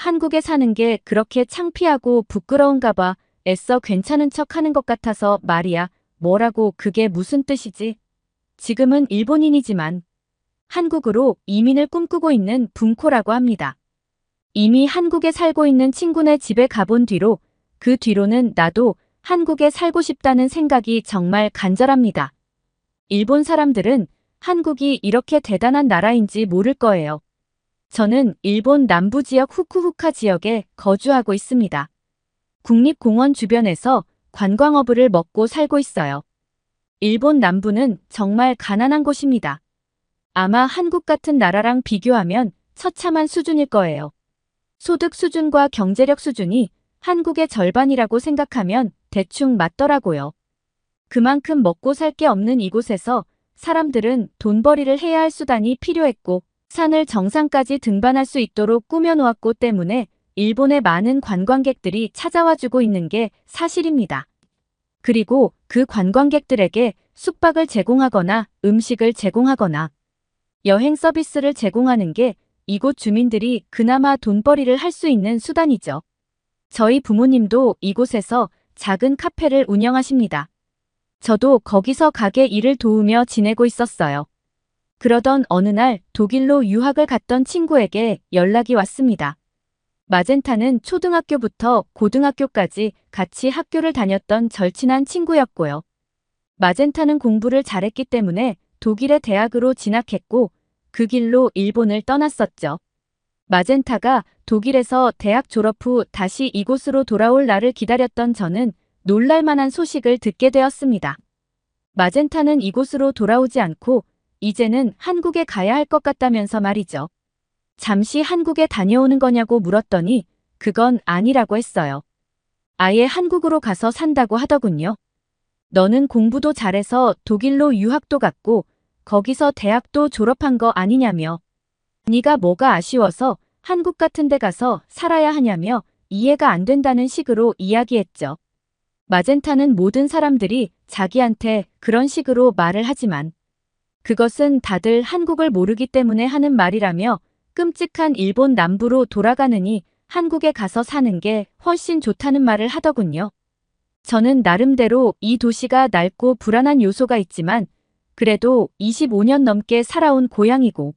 한국에 사는 게 그렇게 창피하고 부끄러운가 봐. 애써 괜찮은 척 하는 것 같아서 말이야. 뭐라고 그게 무슨 뜻이지? 지금은 일본인이지만 한국으로 이민을 꿈꾸고 있는 붕코라고 합니다. 이미 한국에 살고 있는 친구네 집에 가본 뒤로 그 뒤로는 나도 한국에 살고 싶다는 생각이 정말 간절합니다. 일본 사람들은 한국이 이렇게 대단한 나라인지 모를 거예요. 저는 일본 남부 지역 후쿠오카 지역에 거주하고 있습니다. 국립공원 주변에서 관광어부를 먹고 살고 있어요. 일본 남부는 정말 가난한 곳입니다. 아마 한국 같은 나라랑 비교하면 처참한 수준일 거예요. 소득 수준과 경제력 수준이 한국의 절반이라고 생각하면 대충 맞더라고요. 그만큼 먹고 살 게 없는 이곳에서 사람들은 돈벌이를 해야 할 수단이 필요했고 산을 정상까지 등반할 수 있도록 꾸며놓았고 때문에 일본의 많은 관광객들이 찾아와주고 있는 게 사실입니다. 그리고 그 관광객들에게 숙박을 제공하거나 음식을 제공하거나 여행 서비스를 제공하는 게 이곳 주민들이 그나마 돈벌이를 할 수 있는 수단이죠. 저희 부모님도 이곳에서 작은 카페를 운영하십니다. 저도 거기서 가게 일을 도우며 지내고 있었어요. 그러던 어느 날 독일로 유학을 갔던 친구에게 연락이 왔습니다. 마젠타는 초등학교부터 고등학교까지 같이 학교를 다녔던 절친한 친구였고요. 마젠타는 공부를 잘했기 때문에 독일의 대학으로 진학했고 그 길로 일본을 떠났었죠. 마젠타가 독일에서 대학 졸업 후 다시 이곳으로 돌아올 날을 기다렸던 저는 놀랄만한 소식을 듣게 되었습니다. 마젠타는 이곳으로 돌아오지 않고 이제는 한국에 가야 할 것 같다면서 말이죠. 잠시 한국에 다녀오는 거냐고 물었더니 그건 아니라고 했어요. 아예 한국으로 가서 산다고 하더군요. 너는 공부도 잘해서 독일로 유학도 갔고 거기서 대학도 졸업한 거 아니냐며. 네가 뭐가 아쉬워서 한국 같은 데 가서 살아야 하냐며 이해가 안 된다는 식으로 이야기했죠. 마젠타는 모든 사람들이 자기한테 그런 식으로 말을 하지만 그것은 다들 한국을 모르기 때문에 하는 말이라며 끔찍한 일본 남부로 돌아가느니 한국에 가서 사는 게 훨씬 좋다는 말을 하더군요. 저는 나름대로 이 도시가 낡고 불안한 요소가 있지만 그래도 25년 넘게 살아온 고향이고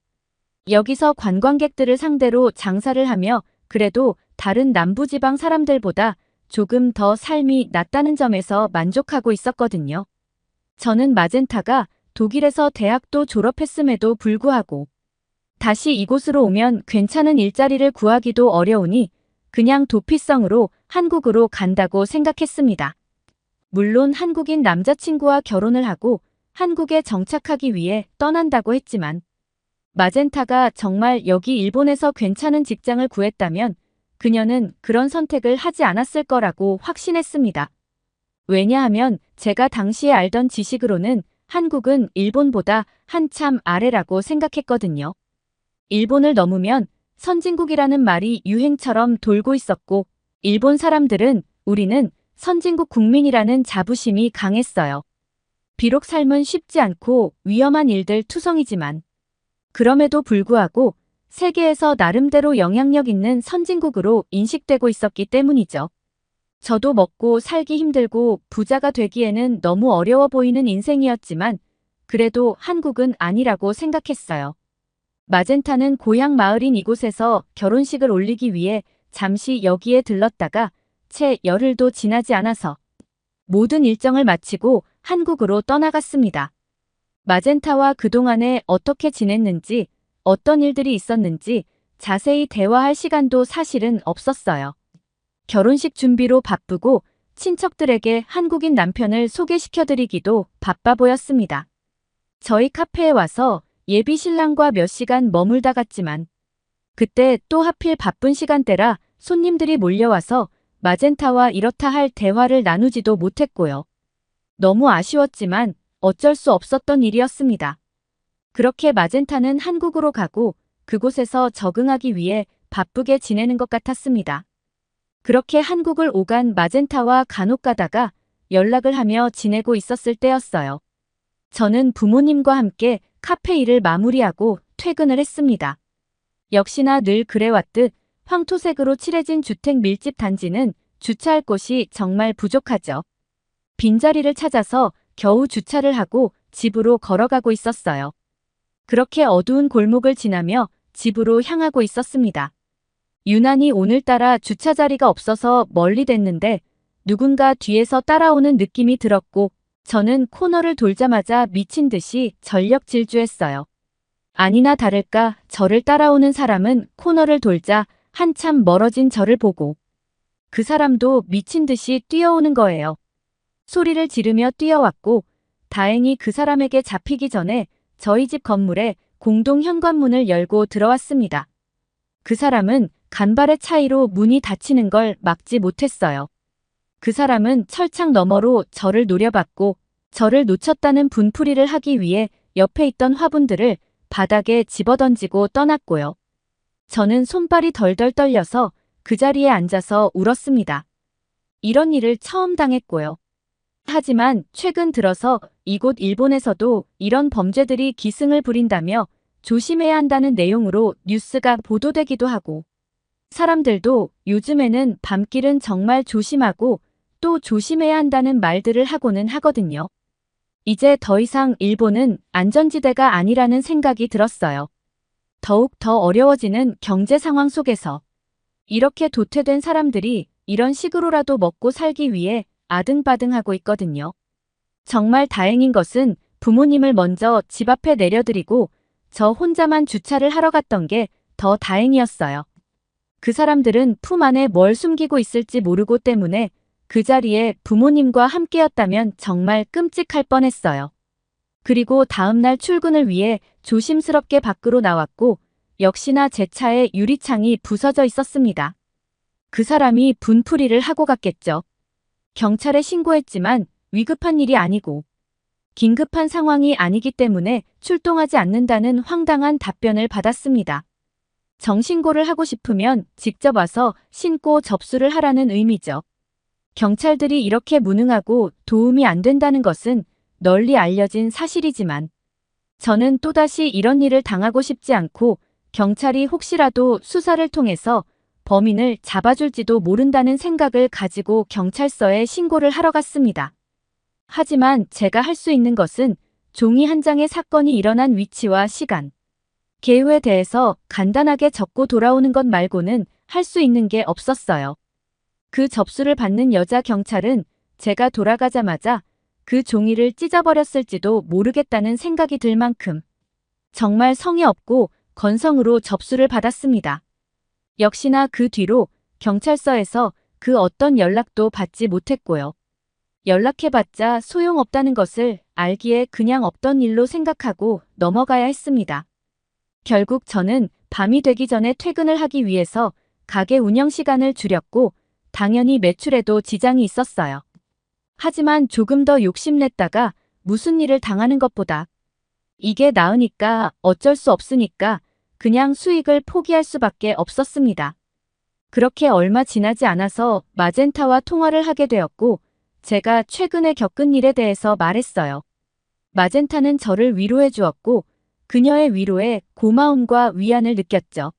여기서 관광객들을 상대로 장사를 하며 그래도 다른 남부지방 사람들보다 조금 더 삶이 낫다는 점에서 만족하고 있었거든요. 저는 마젠타가 독일에서 대학도 졸업했음에도 불구하고 다시 이곳으로 오면 괜찮은 일자리를 구하기도 어려우니 그냥 도피성으로 한국으로 간다고 생각했습니다. 물론 한국인 남자친구와 결혼을 하고 한국에 정착하기 위해 떠난다고 했지만 마젠타가 정말 여기 일본에서 괜찮은 직장을 구했다면 그녀는 그런 선택을 하지 않았을 거라고 확신했습니다. 왜냐하면 제가 당시에 알던 지식으로는 한국은 일본보다 한참 아래라고 생각했거든요. 일본을 넘으면 선진국이라는 말이 유행처럼 돌고 있었고 일본 사람들은 우리는 선진국 국민이라는 자부심이 강했어요. 비록 삶은 쉽지 않고 위험한 일들 투성이지만 그럼에도 불구하고 세계에서 나름대로 영향력 있는 선진국으로 인식되고 있었기 때문이죠. 저도 먹고 살기 힘들고 부자가 되기에는 너무 어려워 보이는 인생이었지만 그래도 한국은 아니라고 생각했어요. 마젠타는 고향 마을인 이곳에서 결혼식을 올리기 위해 잠시 여기에 들렀다가 채 열흘도 지나지 않아서 모든 일정을 마치고 한국으로 떠나갔습니다. 마젠타와 그동안에 어떻게 지냈는지, 어떤 일들이 있었는지 자세히 대화할 시간도 사실은 없었어요. 결혼식 준비로 바쁘고 친척들에게 한국인 남편을 소개시켜드리기도 바빠 보였습니다. 저희 카페에 와서 예비 신랑과 몇 시간 머물다 갔지만 그때 또 하필 바쁜 시간대라 손님들이 몰려와서 마젠타와 이렇다 할 대화를 나누지도 못했고요. 너무 아쉬웠지만 어쩔 수 없었던 일이었습니다. 그렇게 마젠타는 한국으로 가고 그곳에서 적응하기 위해 바쁘게 지내는 것 같았습니다. 그렇게 한국을 오간 마젠타와 간혹 가다가 연락을 하며 지내고 있었을 때였어요. 저는 부모님과 함께 카페 일을 마무리하고 퇴근을 했습니다. 역시나 늘 그래왔듯 황토색으로 칠해진 주택 밀집 단지는 주차할 곳이 정말 부족하죠. 빈자리를 찾아서 겨우 주차를 하고 집으로 걸어가고 있었어요. 그렇게 어두운 골목을 지나며 집으로 향하고 있었습니다. 유난히 오늘따라 주차 자리가 없어서 멀리 됐는데 누군가 뒤에서 따라오는 느낌이 들었고 저는 코너를 돌자마자 미친 듯이 전력 질주했어요. 아니나 다를까 저를 따라오는 사람은 코너를 돌자 한참 멀어진 저를 보고 그 사람도 미친 듯이 뛰어오는 거예요. 소리를 지르며 뛰어왔고 다행히 그 사람에게 잡히기 전에 저희 집 건물에 공동 현관문을 열고 들어왔습니다. 그 사람은 간발의 차이로 문이 닫히는 걸 막지 못했어요. 그 사람은 철창 너머로 저를 노려봤고 저를 놓쳤다는 분풀이를 하기 위해 옆에 있던 화분들을 바닥에 집어던지고 떠났고요. 저는 손발이 덜덜 떨려서 그 자리에 앉아서 울었습니다. 이런 일을 처음 당했고요. 하지만 최근 들어서 이곳 일본에서도 이런 범죄들이 기승을 부린다며 조심해야 한다는 내용으로 뉴스가 보도되기도 하고 사람들도 요즘에는 밤길은 정말 조심하고 또 조심해야 한다는 말들을 하고는 하거든요. 이제 더 이상 일본은 안전지대가 아니라는 생각이 들었어요. 더욱 더 어려워지는 경제 상황 속에서 이렇게 도태된 사람들이 이런 식으로라도 먹고 살기 위해 아등바등하고 있거든요. 정말 다행인 것은 부모님을 먼저 집 앞에 내려드리고 저 혼자만 주차를 하러 갔던 게 더 다행이었어요. 그 사람들은 품 안에 뭘 숨기고 있을지 모르고 때문에 그 자리에 부모님과 함께였다면 정말 끔찍할 뻔했어요. 그리고 다음날 출근을 위해 조심스럽게 밖으로 나왔고 역시나 제 차에 유리창이 부서져 있었습니다. 그 사람이 분풀이를 하고 갔겠죠. 경찰에 신고했지만 위급한 일이 아니고 긴급한 상황이 아니기 때문에 출동하지 않는다는 황당한 답변을 받았습니다. 정신고를 하고 싶으면 직접 와서 신고 접수를 하라는 의미죠. 경찰들이 이렇게 무능하고 도움이 안 된다는 것은 널리 알려진 사실이지만 저는 또다시 이런 일을 당하고 싶지 않고 경찰이 혹시라도 수사를 통해서 범인을 잡아줄지도 모른다는 생각을 가지고 경찰서에 신고를 하러 갔습니다. 하지만 제가 할 수 있는 것은 종이 한 장에 사건이 일어난 위치와 시간, 개요에 대해서 간단하게 적고 돌아오는 것 말고는 할 수 있는 게 없었어요. 그 접수를 받는 여자 경찰은 제가 돌아가자마자 그 종이를 찢어버렸을지도 모르겠다는 생각이 들 만큼 정말 성의 없고 건성으로 접수를 받았습니다. 역시나 그 뒤로 경찰서에서 그 어떤 연락도 받지 못했고요. 연락해봤자 소용없다는 것을 알기에 그냥 없던 일로 생각하고 넘어가야 했습니다. 결국 저는 밤이 되기 전에 퇴근을 하기 위해서 가게 운영 시간을 줄였고 당연히 매출에도 지장이 있었어요. 하지만 조금 더 욕심냈다가 무슨 일을 당하는 것보다 이게 나으니까 어쩔 수 없으니까 그냥 수익을 포기할 수밖에 없었습니다. 그렇게 얼마 지나지 않아서 마젠타와 통화를 하게 되었고 제가 최근에 겪은 일에 대해서 말했어요. 마젠타는 저를 위로해 주었고 그녀의 위로에 고마움과 위안을 느꼈죠.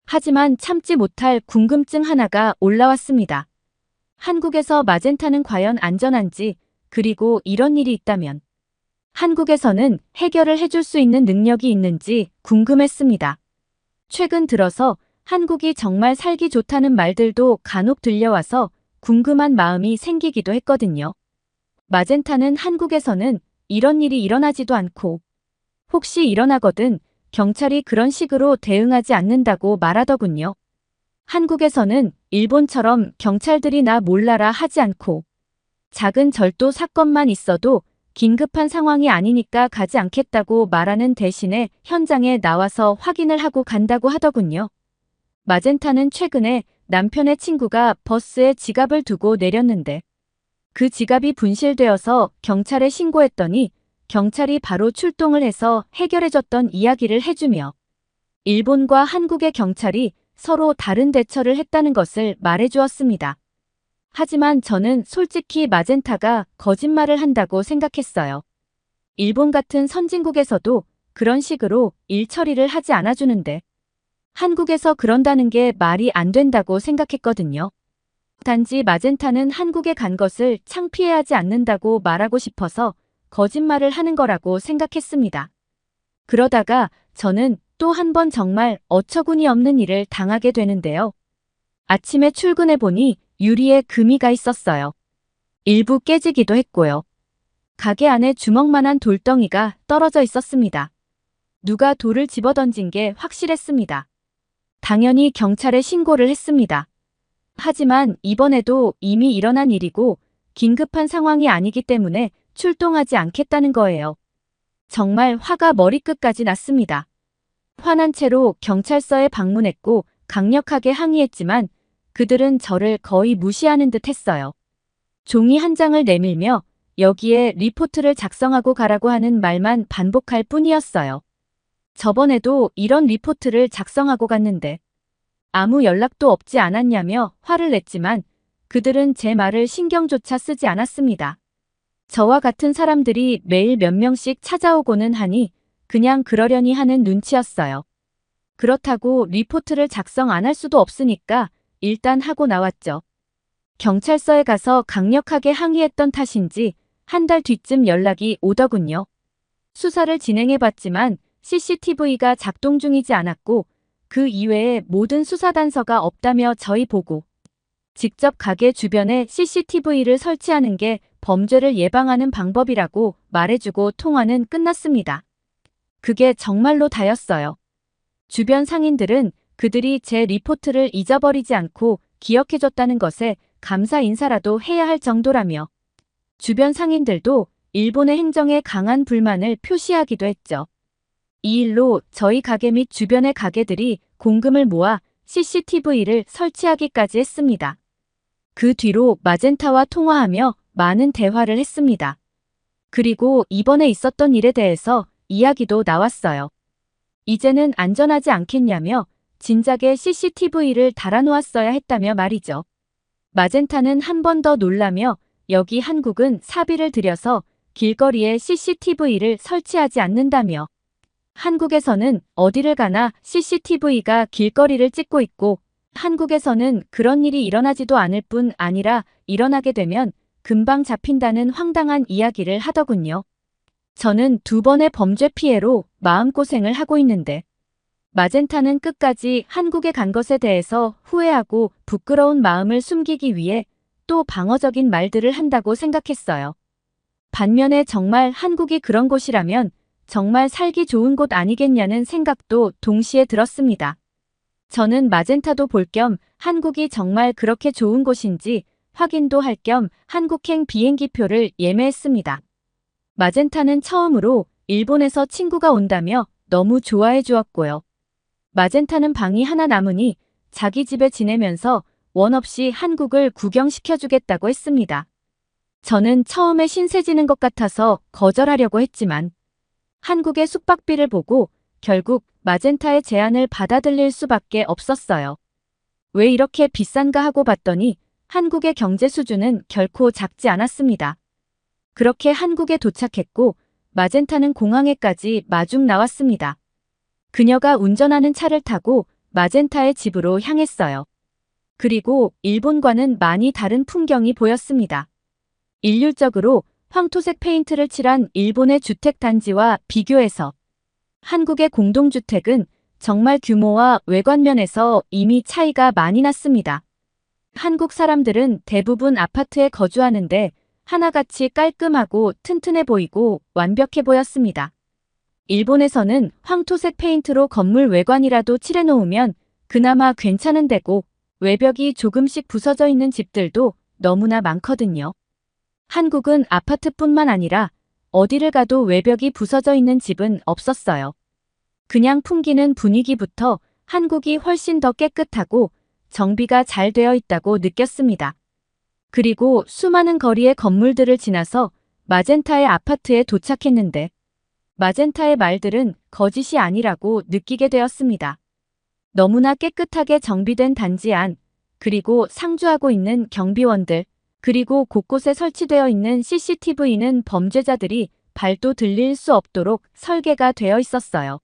하지만 참지 못할 궁금증 하나가 올라왔습니다. 한국에서 마젠타는 과연 안전한지, 그리고 이런 일이 있다면 한국에서는 해결을 해줄 수 있는 능력이 있는지 궁금했습니다. 최근 들어서 한국이 정말 살기 좋다는 말들도 간혹 들려와서 궁금한 마음이 생기기도 했거든요. 마젠타는 한국에서는 이런 일이 일어나지도 않고 혹시 일어나거든 경찰이 그런 식으로 대응하지 않는다고 말하더군요. 한국에서는 일본처럼 경찰들이 나 몰라라 하지 않고 작은 절도 사건만 있어도 긴급한 상황이 아니니까 가지 않겠다고 말하는 대신에 현장에 나와서 확인을 하고 간다고 하더군요. 마젠타는 최근에 남편의 친구가 버스에 지갑을 두고 내렸는데 그 지갑이 분실되어서 경찰에 신고했더니 경찰이 바로 출동을 해서 해결해줬던 이야기를 해주며 일본과 한국의 경찰이 서로 다른 대처를 했다는 것을 말해주었습니다. 하지만 저는 솔직히 마젠타가 거짓말을 한다고 생각했어요. 일본 같은 선진국에서도 그런 식으로 일 처리를 하지 않아주는데 한국에서 그런다는 게 말이 안 된다고 생각했거든요. 단지 마젠타는 한국에 간 것을 창피해하지 않는다고 말하고 싶어서 거짓말을 하는 거라고 생각했습니다. 그러다가 저는 또 한 번 정말 어처구니 없는 일을 당하게 되는데요. 아침에 출근해 보니 유리에 금이가 있었어요. 일부 깨지기도 했고요. 가게 안에 주먹만한 돌덩이가 떨어져 있었습니다. 누가 돌을 집어던진 게 확실했습니다. 당연히 경찰에 신고를 했습니다. 하지만 이번에도 이미 일어난 일이고 긴급한 상황이 아니기 때문에 출동하지 않겠다는 거예요. 정말 화가 머리끝까지 났습니다. 화난 채로 경찰서에 방문했고 강력하게 항의했지만 그들은 저를 거의 무시하는 듯 했어요. 종이 한 장을 내밀며 여기에 리포트를 작성하고 가라고 하는 말만 반복할 뿐이었어요. 저번에도 이런 리포트를 작성하고 갔는데 아무 연락도 없지 않았냐며 화를 냈지만 그들은 제 말을 신경조차 쓰지 않았습니다. 저와 같은 사람들이 매일 몇 명씩 찾아오고는 하니 그냥 그러려니 하는 눈치였어요. 그렇다고 리포트를 작성 안 할 수도 없으니까 일단 하고 나왔죠. 경찰서에 가서 강력하게 항의했던 탓인지 한 달 뒤쯤 연락이 오더군요. 수사를 진행해봤지만 CCTV가 작동 중이지 않았고 그 이외에 모든 수사 단서가 없다며 저희 보고 직접 가게 주변에 CCTV를 설치하는 게 범죄를 예방하는 방법이라고 말해주고 통화는 끝났습니다. 그게 정말로 다였어요. 주변 상인들은 그들이 제 리포트를 잊어버리지 않고 기억해줬다는 것에 감사 인사라도 해야 할 정도라며 주변 상인들도 일본의 행정에 강한 불만을 표시하기도 했죠. 이 일로 저희 가게 및 주변의 가게들이 공금을 모아 CCTV를 설치하기까지 했습니다. 그 뒤로 마젠타와 통화하며 많은 대화를 했습니다. 그리고 이번에 있었던 일에 대해서 이야기도 나왔어요. 이제는 안전하지 않겠냐며 진작에 CCTV를 달아놓았어야 했다며 말이죠. 마젠타는 한 번 더 놀라며 여기 한국은 사비를 들여서 길거리에 CCTV를 설치하지 않는다며 한국에서는 어디를 가나 CCTV가 길거리를 찍고 있고 한국에서는 그런 일이 일어나지도 않을 뿐 아니라 일어나게 되면 금방 잡힌다는 황당한 이야기를 하더군요. 저는 두 번의 범죄 피해로 마음고생을 하고 있는데 마젠타는 끝까지 한국에 간 것에 대해서 후회하고 부끄러운 마음을 숨기기 위해 또 방어적인 말들을 한다고 생각했어요. 반면에 정말 한국이 그런 곳이라면 정말 살기 좋은 곳 아니겠냐는 생각도 동시에 들었습니다. 저는 마젠타도 볼 겸 한국이 정말 그렇게 좋은 곳인지 확인도 할 겸 한국행 비행기표를 예매했습니다. 마젠타는 처음으로 일본에서 친구가 온다며 너무 좋아해 주었고요. 마젠타는 방이 하나 남으니 자기 집에 지내면서 원 없이 한국을 구경시켜주겠다고 했습니다. 저는 처음에 신세지는 것 같아서 거절하려고 했지만 한국의 숙박비를 보고 결국 마젠타의 제안을 받아들일 수밖에 없었어요. 왜 이렇게 비싼가 하고 봤더니 한국의 경제 수준은 결코 작지 않았습니다. 그렇게 한국에 도착했고 마젠타는 공항에까지 마중 나왔습니다. 그녀가 운전하는 차를 타고 마젠타의 집으로 향했어요. 그리고 일본과는 많이 다른 풍경이 보였습니다. 일률적으로 황토색 페인트를 칠한 일본의 주택 단지와 비교해서 한국의 공동주택은 정말 규모와 외관면에서 이미 차이가 많이 났습니다. 한국 사람들은 대부분 아파트에 거주하는데 하나같이 깔끔하고 튼튼해 보이고 완벽해 보였습니다. 일본에서는 황토색 페인트로 건물 외관이라도 칠해놓으면 그나마 괜찮은 데고 외벽이 조금씩 부서져 있는 집들도 너무나 많거든요. 한국은 아파트뿐만 아니라 어디를 가도 외벽이 부서져 있는 집은 없었어요. 그냥 풍기는 분위기부터 한국이 훨씬 더 깨끗하고 정비가 잘 되어 있다고 느꼈습니다. 그리고 수많은 거리의 건물들을 지나서 마젠타의 아파트에 도착했는데 마젠타의 말들은 거짓이 아니라고 느끼게 되었습니다. 너무나 깨끗하게 정비된 단지 안, 그리고 상주하고 있는 경비원들, 그리고 곳곳에 설치되어 있는 CCTV는 범죄자들이 발도 들릴 수 없도록 설계가 되어 있었어요.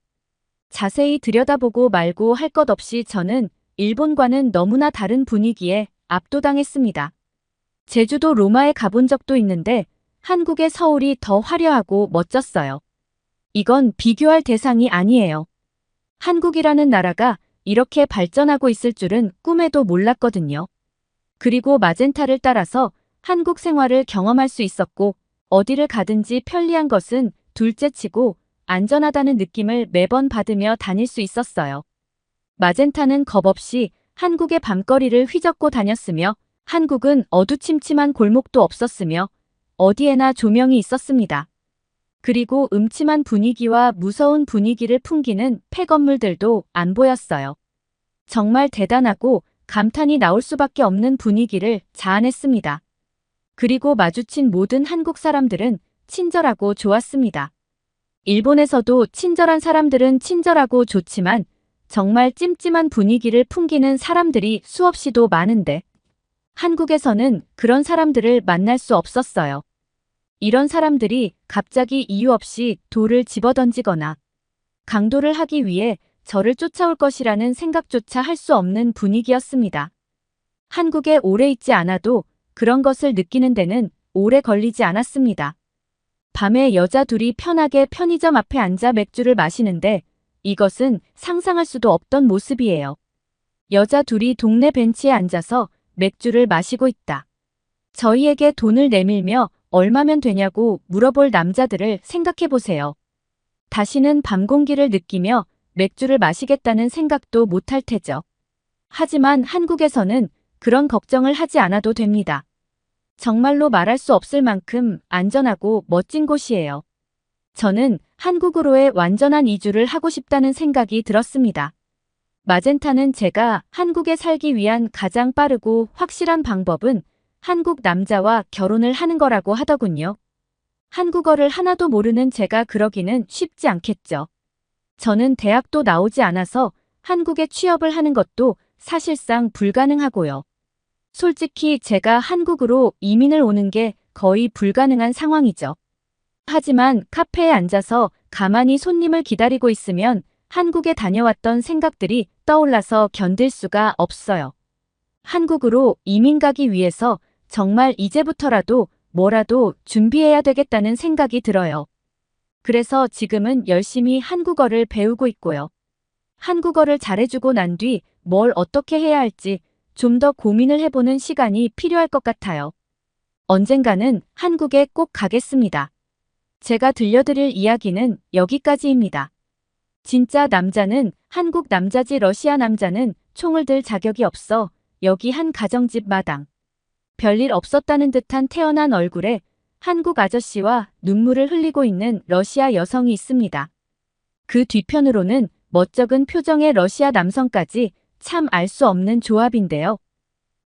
자세히 들여다보고 말고 할 것 없이 저는 일본과는 너무나 다른 분위기에 압도당했습니다. 제주도 로마에 가본 적도 있는데 한국의 서울이 더 화려하고 멋졌어요. 이건 비교할 대상이 아니에요. 한국이라는 나라가 이렇게 발전하고 있을 줄은 꿈에도 몰랐거든요. 그리고 마젠타를 따라서 한국 생활을 경험할 수 있었고 어디를 가든지 편리한 것은 둘째치고 안전하다는 느낌을 매번 받으며 다닐 수 있었어요. 마젠타는 겁없이 한국의 밤거리를 휘젓고 다녔으며 한국은 어두침침한 골목도 없었으며 어디에나 조명이 있었습니다. 그리고 음침한 분위기와 무서운 분위기를 풍기는 폐건물들도 안 보였어요. 정말 대단하고 감탄이 나올 수밖에 없는 분위기를 자아냈습니다. 그리고 마주친 모든 한국 사람들은 친절하고 좋았습니다. 일본에서도 친절한 사람들은 친절하고 좋지만 정말 찜찜한 분위기를 풍기는 사람들이 수없이도 많은데 한국에서는 그런 사람들을 만날 수 없었어요. 이런 사람들이 갑자기 이유 없이 돌을 집어던지거나 강도를 하기 위해 저를 쫓아올 것이라는 생각조차 할 수 없는 분위기였습니다. 한국에 오래 있지 않아도 그런 것을 느끼는 데는 오래 걸리지 않았습니다. 밤에 여자 둘이 편하게 편의점 앞에 앉아 맥주를 마시는데 이것은 상상할 수도 없던 모습이에요. 여자 둘이 동네 벤치에 앉아서 맥주를 마시고 있다. 저희에게 돈을 내밀며 얼마면 되냐고 물어볼 남자들을 생각해 보세요. 다시는 밤 공기를 느끼며 맥주를 마시겠다는 생각도 못할 테죠. 하지만 한국에서는 그런 걱정을 하지 않아도 됩니다. 정말로 말할 수 없을 만큼 안전하고 멋진 곳이에요. 저는 한국으로의 완전한 이주를 하고 싶다는 생각이 들었습니다. 마젠타는 제가 한국에 살기 위한 가장 빠르고 확실한 방법은 한국 남자와 결혼을 하는 거라고 하더군요. 한국어를 하나도 모르는 제가 그러기는 쉽지 않겠죠. 저는 대학도 나오지 않아서 한국에 취업을 하는 것도 사실상 불가능하고요. 솔직히 제가 한국으로 이민을 오는 게 거의 불가능한 상황이죠. 하지만 카페에 앉아서 가만히 손님을 기다리고 있으면 한국에 다녀왔던 생각들이 떠올라서 견딜 수가 없어요. 한국으로 이민 가기 위해서 정말 이제부터라도 뭐라도 준비해야 되겠다는 생각이 들어요. 그래서 지금은 열심히 한국어를 배우고 있고요. 한국어를 잘해주고 난 뒤 뭘 어떻게 해야 할지 좀 더 고민을 해보는 시간이 필요할 것 같아요. 언젠가는 한국에 꼭 가겠습니다. 제가 들려드릴 이야기는 여기까지입니다. 진짜 남자는 한국 남자지 러시아 남자는 총을 들 자격이 없어 여기 한 가정집 마당. 별일 없었다는 듯한 태어난 얼굴에 한국 아저씨와 눈물을 흘리고 있는 러시아 여성이 있습니다. 그 뒤편으로는 멋쩍은 표정의 러시아 남성까지 참 알 수 없는 조합인데요.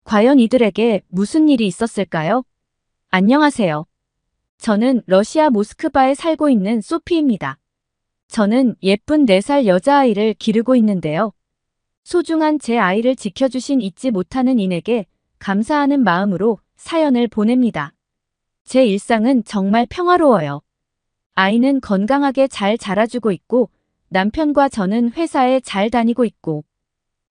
과연 이들에게 무슨 일이 있었을까요? 안녕하세요. 저는 러시아 모스크바에 살고 있는 소피입니다. 저는 예쁜 4살 여자아이를 기르고 있는데요. 소중한 제 아이를 지켜주신 잊지 못하는 이에게 감사하는 마음으로 사연을 보냅니다. 제 일상은 정말 평화로워요. 아이는 건강하게 잘 자라주고 있고 남편과 저는 회사에 잘 다니고 있고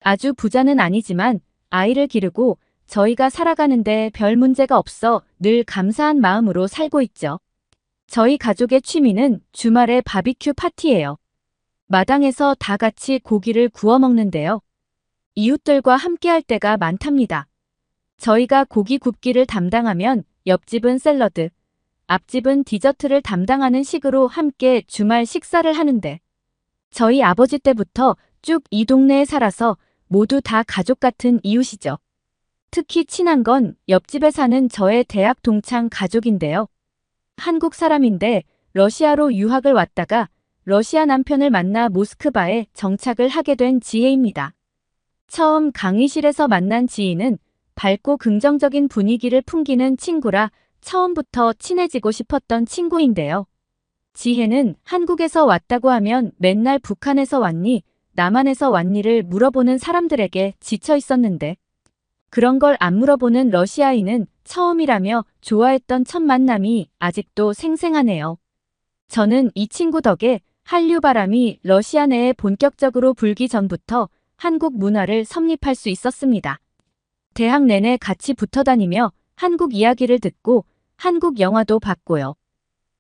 아주 부자는 아니지만 아이를 기르고 저희가 살아가는데 별 문제가 없어 늘 감사한 마음으로 살고 있죠. 저희 가족의 취미는 주말에 바비큐 파티예요. 마당에서 다 같이 고기를 구워 먹는데요. 이웃들과 함께 할 때가 많답니다. 저희가 고기 굽기를 담당하면 옆집은 샐러드, 앞집은 디저트를 담당하는 식으로 함께 주말 식사를 하는데 저희 아버지 때부터 쭉 이 동네에 살아서 모두 다 가족 같은 이웃이죠. 특히 친한 건 옆집에 사는 저의 대학 동창 가족인데요. 한국 사람인데 러시아로 유학을 왔다가 러시아 남편을 만나 모스크바에 정착을 하게 된 지혜입니다. 처음 강의실에서 만난 지희는 밝고 긍정적인 분위기를 풍기는 친구라 처음부터 친해지고 싶었던 친구인데요. 지혜는 한국에서 왔다고 하면 맨날 북한에서 왔니, 남한에서 왔니를 물어보는 사람들에게 지쳐 있었는데 그런 걸 안 물어보는 러시아인은 처음이라며 좋아했던 첫 만남이 아직도 생생하네요. 저는 이 친구 덕에 한류 바람이 러시아 내에 본격적으로 불기 전부터 한국 문화를 섭립할 수 있었습니다. 대학 내내 같이 붙어 다니며 한국 이야기를 듣고 한국 영화도 봤고요.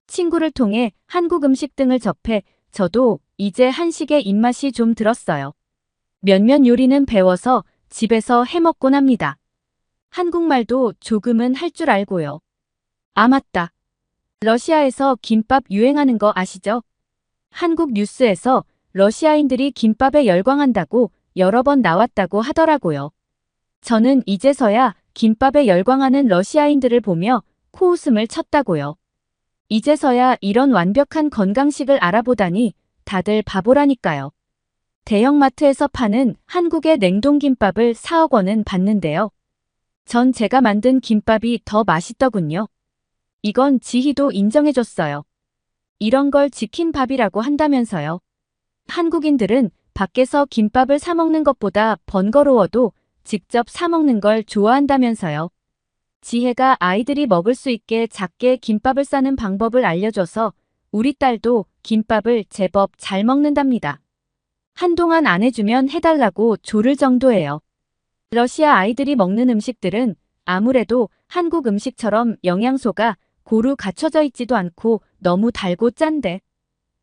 친구를 통해 한국 음식 등을 접해 저도 이제 한식의 입맛이 좀 들었어요. 몇몇 요리는 배워서 집에서 해먹곤 합니다. 한국말도 조금은 할 줄 알고요. 아, 맞다. 러시아에서 김밥 유행하는 거 아시죠? 한국 뉴스에서 러시아인들이 김밥에 열광한다고 여러 번 나왔다고 하더라고요. 저는 이제서야 김밥에 열광하는 러시아인들을 보며 코웃음을 쳤다고요. 이제서야 이런 완벽한 건강식을 알아보다니 다들 바보라니까요. 대형마트에서 파는 한국의 냉동김밥을 4억 원은 받는데요. 전 제가 만든 김밥이 더 맛있더군요. 이건 지희도 인정해줬어요. 이런 걸 치킨밥이라고 한다면서요. 한국인들은 밖에서 김밥을 사 먹는 것보다 번거로워도 직접 사 먹는 걸 좋아한다면서요. 지혜가 아이들이 먹을 수 있게 작게 김밥을 싸는 방법을 알려줘서 우리 딸도 김밥을 제법 잘 먹는답니다. 한동안 안 해주면 해달라고 조를 정도예요. 러시아 아이들이 먹는 음식들은 아무래도 한국 음식처럼 영양소가 고루 갖춰져 있지도 않고 너무 달고 짠데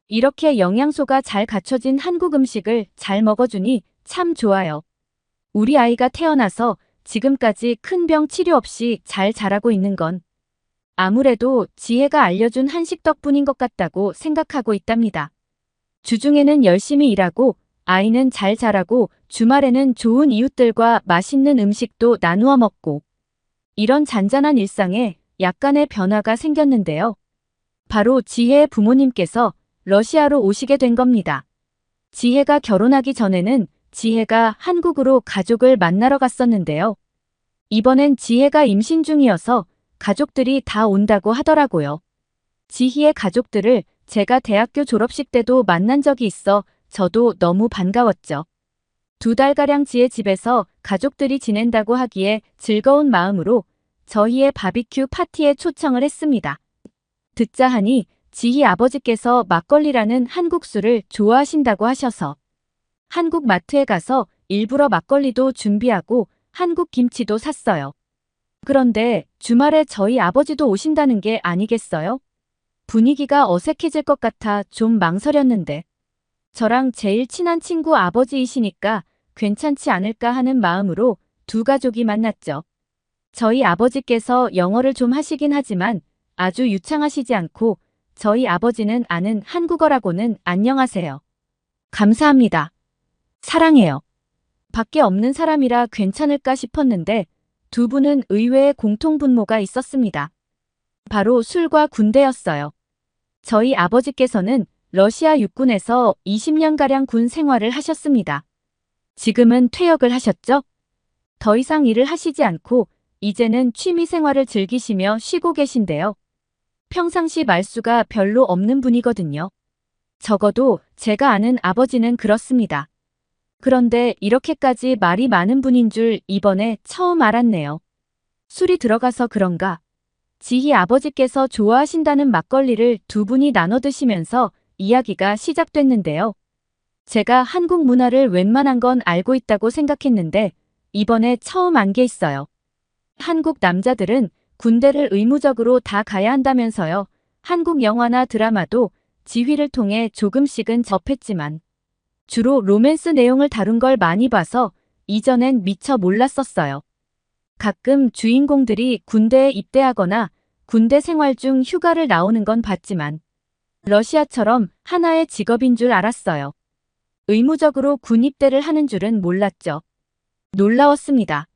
이렇게 영양소가 잘 갖춰진 한국 음식을 잘 먹어주니 참 좋아요. 우리 아이가 태어나서 지금까지 큰 병 치료 없이 잘 자라고 있는 건 아무래도 지혜가 알려준 한식 덕분인 것 같다고 생각하고 있답니다. 주중에는 열심히 일하고 아이는 잘 자라고 주말에는 좋은 이웃들과 맛있는 음식도 나누어 먹고 이런 잔잔한 일상에 약간의 변화가 생겼는데요. 바로 지혜의 부모님께서 러시아로 오시게 된 겁니다. 지혜가 결혼하기 전에는 지혜가 한국으로 가족을 만나러 갔었는데요. 이번엔 지혜가 임신 중이어서 가족들이 다 온다고 하더라고요. 지희의 가족들을 제가 대학교 졸업식 때도 만난 적이 있어 저도 너무 반가웠죠. 2달가량 지혜 집에서 가족들이 지낸다고 하기에 즐거운 마음으로 저희의 바비큐 파티에 초청을 했습니다. 듣자 하니 지희 아버지께서 막걸리라는 한국 술을 좋아하신다고 하셔서 한국 마트에 가서 일부러 막걸리도 준비하고 한국 김치도 샀어요. 그런데 주말에 저희 아버지도 오신다는 게 아니겠어요? 분위기가 어색해질 것 같아 좀 망설였는데 저랑 제일 친한 친구 아버지이시니까 괜찮지 않을까 하는 마음으로 두 가족이 만났죠. 저희 아버지께서 영어를 좀 하시긴 하지만 아주 유창하시지 않고 저희 아버지는 아는 한국어라고는 안녕하세요. 감사합니다. 사랑해요. 밖에 없는 사람이라 괜찮을까 싶었는데 두 분은 의외의 공통분모가 있었습니다. 바로 술과 군대였어요. 저희 아버지께서는 러시아 육군에서 20년가량 군 생활을 하셨습니다. 지금은 퇴역을 하셨죠? 더 이상 일을 하시지 않고 이제는 취미 생활을 즐기시며 쉬고 계신데요. 평상시 말수가 별로 없는 분이거든요. 적어도 제가 아는 아버지는 그렇습니다. 그런데 이렇게까지 말이 많은 분인 줄 이번에 처음 알았네요. 술이 들어가서 그런가? 지희 아버지께서 좋아하신다는 막걸리를 두 분이 나눠 드시면서 이야기가 시작됐는데요. 제가 한국 문화를 웬만한 건 알고 있다고 생각했는데 이번에 처음 안 게 있어요. 한국 남자들은 군대를 의무적으로 다 가야 한다면서요. 한국 영화나 드라마도 지휘를 통해 조금씩은 접했지만 주로 로맨스 내용을 다룬 걸 많이 봐서 이전엔 미처 몰랐었어요. 가끔 주인공들이 군대에 입대하거나 군대 생활 중 휴가를 나오는 건 봤지만 러시아처럼 하나의 직업인 줄 알았어요. 의무적으로 군 입대를 하는 줄은 몰랐죠. 놀라웠습니다.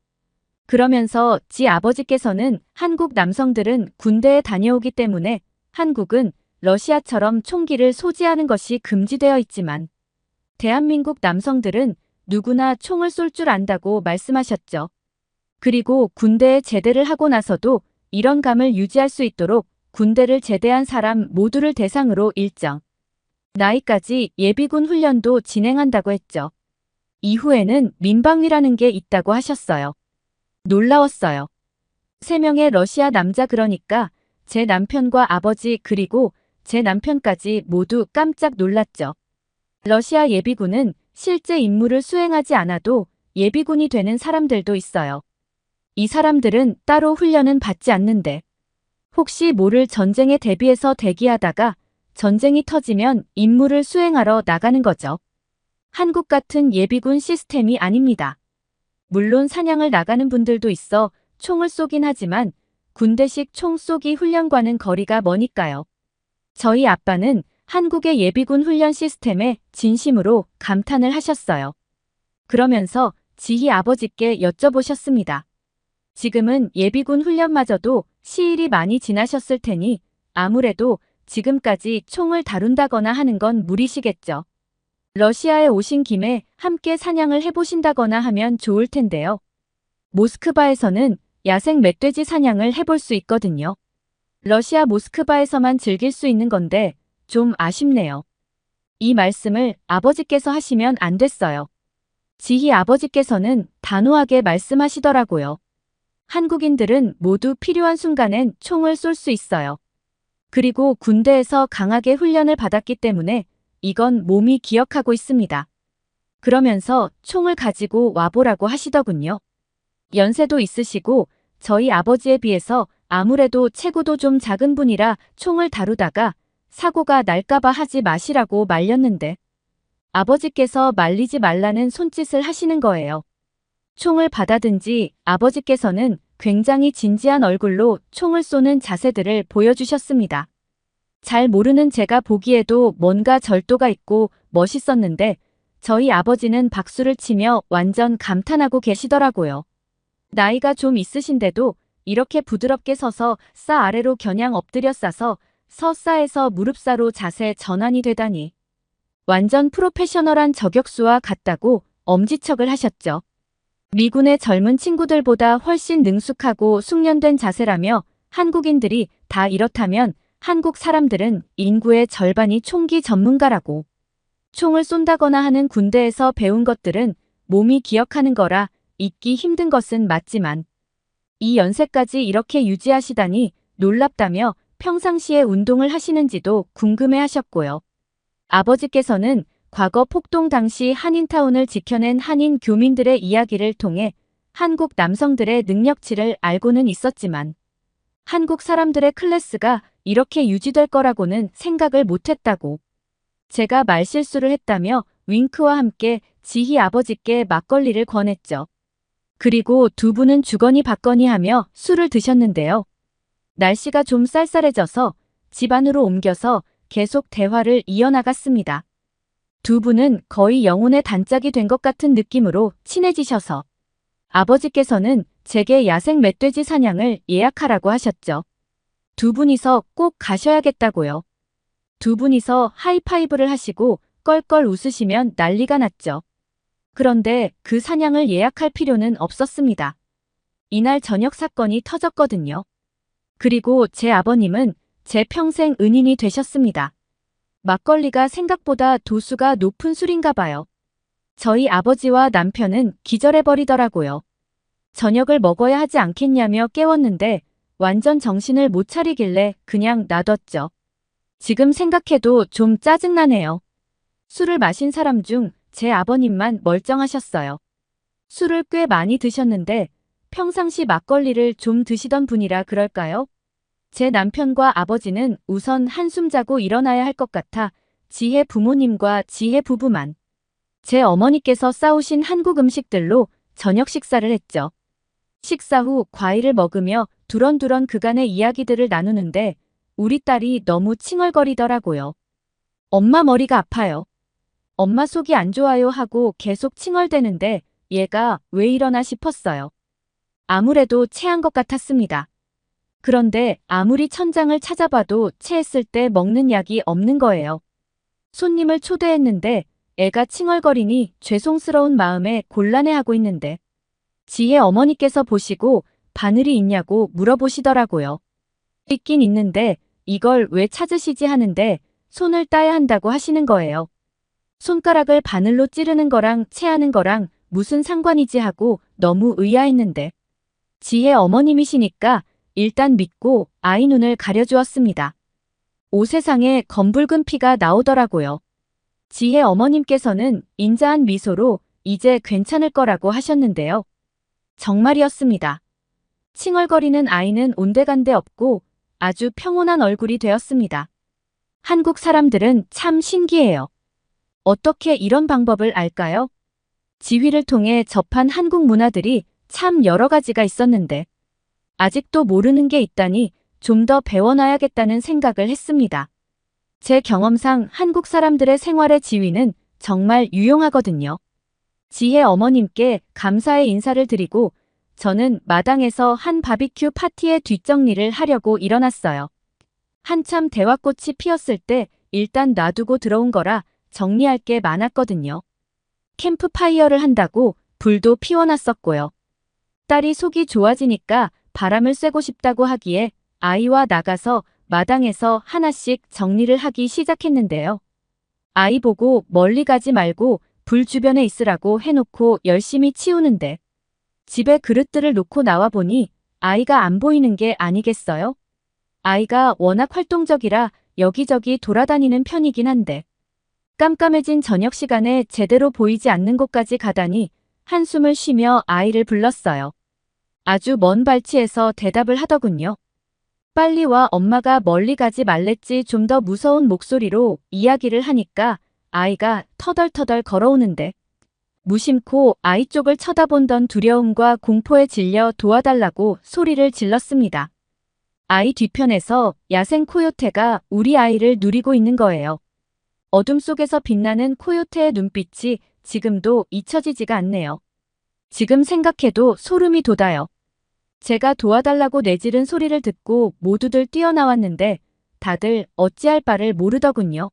그러면서 지 아버지께서는 한국 남성들은 군대에 다녀오기 때문에 한국은 러시아처럼 총기를 소지하는 것이 금지되어 있지만 대한민국 남성들은 누구나 총을 쏠 줄 안다고 말씀하셨죠. 그리고 군대에 제대를 하고 나서도 이런 감을 유지할 수 있도록 군대를 제대한 사람 모두를 대상으로 일정 나이까지 예비군 훈련도 진행한다고 했죠. 이후에는 민방위라는 게 있다고 하셨어요. 놀라웠어요. 3명의 러시아 남자 그러니까 제 남편과 아버지 그리고 제 남편까지 모두 깜짝 놀랐죠. 러시아 예비군은 실제 임무를 수행하지 않아도 예비군이 되는 사람들도 있어요. 이 사람들은 따로 훈련은 받지 않는데 혹시 모를 전쟁에 대비해서 대기하다가 전쟁이 터지면 임무를 수행하러 나가는 거죠. 한국 같은 예비군 시스템이 아닙니다. 물론 사냥을 나가는 분들도 있어 총을 쏘긴 하지만 군대식 총 쏘기 훈련과는 거리가 머니까요. 저희 아빠는 한국의 예비군 훈련 시스템에 진심으로 감탄을 하셨어요. 그러면서 지희 아버지께 여쭤보셨습니다. 지금은 예비군 훈련마저도 시일이 많이 지나셨을 테니 아무래도 지금까지 총을 다룬다거나 하는 건 무리시겠죠. 러시아에 오신 김에 함께 사냥을 해보신다거나 하면 좋을 텐데요. 모스크바에서는 야생 멧돼지 사냥을 해볼 수 있거든요. 러시아 모스크바에서만 즐길 수 있는 건데 좀 아쉽네요. 이 말씀을 아버지께서 하시면 안 됐어요. 지희 아버지께서는 단호하게 말씀하시더라고요. 한국인들은 모두 필요한 순간엔 총을 쏠 수 있어요. 그리고 군대에서 강하게 훈련을 받았기 때문에 이건 몸이 기억하고 있습니다. 그러면서 총을 가지고 와보라고 하시더군요. 연세도 있으시고 저희 아버지에 비해서 아무래도 체구도 좀 작은 분이라 총을 다루다가 사고가 날까봐 하지 마시라고 말렸는데 아버지께서 말리지 말라는 손짓을 하시는 거예요. 총을 받아든지 아버지께서는 굉장히 진지한 얼굴로 총을 쏘는 자세들을 보여주셨습니다. 잘 모르는 제가 보기에도 뭔가 절도가 있고 멋있었는데 저희 아버지는 박수를 치며 완전 감탄하고 계시더라고요. 나이가 좀 있으신데도 이렇게 부드럽게 서서 싸 아래로 겨냥 엎드려 싸서 서싸에서 무릎싸로 자세 전환이 되다니. 완전 프로페셔널한 저격수와 같다고 엄지척을 하셨죠. 미군의 젊은 친구들보다 훨씬 능숙하고 숙련된 자세라며 한국인들이 다 이렇다면 한국 사람들은 인구의 절반이 총기 전문가라고. 총을 쏜다거나 하는 군대에서 배운 것들은 몸이 기억하는 거라 잊기 힘든 것은 맞지만 이 연세까지 이렇게 유지하시다니 놀랍다며 평상시에 운동을 하시는지도 궁금해하셨고요. 아버지께서는 과거 폭동 당시 한인타운을 지켜낸 한인 교민들의 이야기를 통해 한국 남성들의 능력치를 알고는 있었지만 한국 사람들의 클래스가 이렇게 유지될 거라고는 생각을 못했다고. 제가 말실수를 했다며 윙크와 함께 지희 아버지께 막걸리를 권했죠. 그리고 두 분은 주거니 받거니 하며 술을 드셨는데요. 날씨가 좀 쌀쌀해져서 집 안으로 옮겨서 계속 대화를 이어나갔습니다. 두 분은 거의 영혼의 단짝이 된 것 같은 느낌으로 친해지셔서 아버지께서는 제게 야생 멧돼지 사냥을 예약하라고 하셨죠. 두 분이서 꼭 가셔야겠다고요. 두 분이서 하이파이브를 하시고 껄껄 웃으시면 난리가 났죠. 그런데 그 사냥을 예약할 필요는 없었습니다. 이날 저녁 사건이 터졌거든요. 그리고 제 아버님은 제 평생 은인이 되셨습니다. 막걸리가 생각보다 도수가 높은 술인가 봐요. 저희 아버지와 남편은 기절해버리더라고요. 저녁을 먹어야 하지 않겠냐며 깨웠는데 완전 정신을 못 차리길래 그냥 놔뒀죠. 지금 생각해도 좀 짜증나네요. 술을 마신 사람 중 제 아버님만 멀쩡하셨어요. 술을 꽤 많이 드셨는데 평상시 막걸리를 좀 드시던 분이라 그럴까요? 제 남편과 아버지는 우선 한숨 자고 일어나야 할 것 같아 지혜 부모님과 지혜 부부만. 제 어머니께서 싸우신 한국 음식들로 저녁 식사를 했죠. 식사 후 과일을 먹으며 두런두런 그간의 이야기들을 나누는데 우리 딸이 너무 칭얼거리더라고요. 엄마 머리가 아파요. 엄마 속이 안 좋아요 하고 계속 칭얼대는데 얘가 왜 이러나 싶었어요. 아무래도 체한 것 같았습니다. 그런데 아무리 천장을 찾아봐도 체했을 때 먹는 약이 없는 거예요. 손님을 초대했는데 애가 칭얼거리니 죄송스러운 마음에 곤란해하고 있는데 지혜 어머니께서 보시고 바늘이 있냐고 물어보시더라고요. 있긴 있는데 이걸 왜 찾으시지 하는데 손을 따야 한다고 하시는 거예요. 손가락을 바늘로 찌르는 거랑 체하는 거랑 무슨 상관이지 하고 너무 의아했는데 지혜 어머님이시니까 일단 믿고 아이 눈을 가려주었습니다. 옷세상에 검붉은 피가 나오더라고요. 지혜 어머님께서는 인자한 미소로 이제 괜찮을 거라고 하셨는데요. 정말이었습니다. 칭얼거리는 아이는 온데간데 없고 아주 평온한 얼굴이 되었습니다. 한국 사람들은 참 신기해요. 어떻게 이런 방법을 알까요? 지휘를 통해 접한 한국 문화들이 참 여러 가지가 있었는데 아직도 모르는 게 있다니 좀 더 배워놔야겠다는 생각을 했습니다. 제 경험상 한국 사람들의 생활의 지위는 정말 유용하거든요. 지혜 어머님께 감사의 인사를 드리고 저는 마당에서 한 바비큐 파티의 뒷정리를 하려고 일어났어요. 한참 대화꽃이 피었을 때 일단 놔두고 들어온 거라 정리할 게 많았거든요. 캠프파이어를 한다고 불도 피워놨었고요. 딸이 속이 좋아지니까 바람을 쐬고 싶다고 하기에 아이와 나가서 마당에서 하나씩 정리를 하기 시작했는데요. 아이 보고 멀리 가지 말고 불 주변에 있으라고 해놓고 열심히 치우는데 집에 그릇들을 놓고 나와보니 아이가 안 보이는 게 아니겠어요? 아이가 워낙 활동적이라 여기저기 돌아다니는 편이긴 한데 깜깜해진 저녁 시간에 제대로 보이지 않는 곳까지 가다니 한숨을 쉬며 아이를 불렀어요. 아주 먼 발치에서 대답을 하더군요. 빨리 와 엄마가 멀리 가지 말랬지 좀 더 무서운 목소리로 이야기를 하니까 아이가 터덜터덜 걸어오는데 무심코 아이 쪽을 쳐다본던 두려움과 공포에 질려 도와달라고 소리를 질렀습니다. 아이 뒤편에서 야생 코요테가 우리 아이를 누리고 있는 거예요. 어둠 속에서 빛나는 코요테의 눈빛이 지금도 잊혀지지가 않네요. 지금 생각해도 소름이 돋아요. 제가 도와달라고 내지른 소리를 듣고 모두들 뛰어나왔는데 다들 어찌할 바를 모르더군요.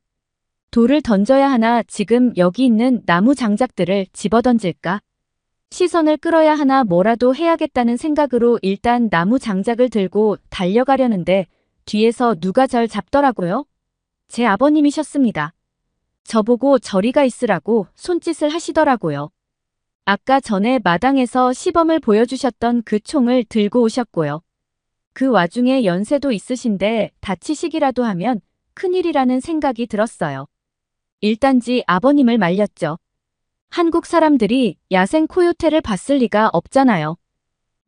돌을 던져야 하나 지금 여기 있는 나무 장작들을 집어던질까? 시선을 끌어야 하나 뭐라도 해야겠다는 생각으로 일단 나무 장작을 들고 달려가려는데 뒤에서 누가 절 잡더라고요. 제 아버님이셨습니다. 저보고 저리가 있으라고 손짓을 하시더라고요. 아까 전에 마당에서 시범을 보여주셨던 그 총을 들고 오셨고요. 그 와중에 연세도 있으신데 다치시기라도 하면 큰일이라는 생각이 들었어요. 일단지 아버님을 말렸죠. 한국 사람들이 야생 코요테를 봤을 리가 없잖아요.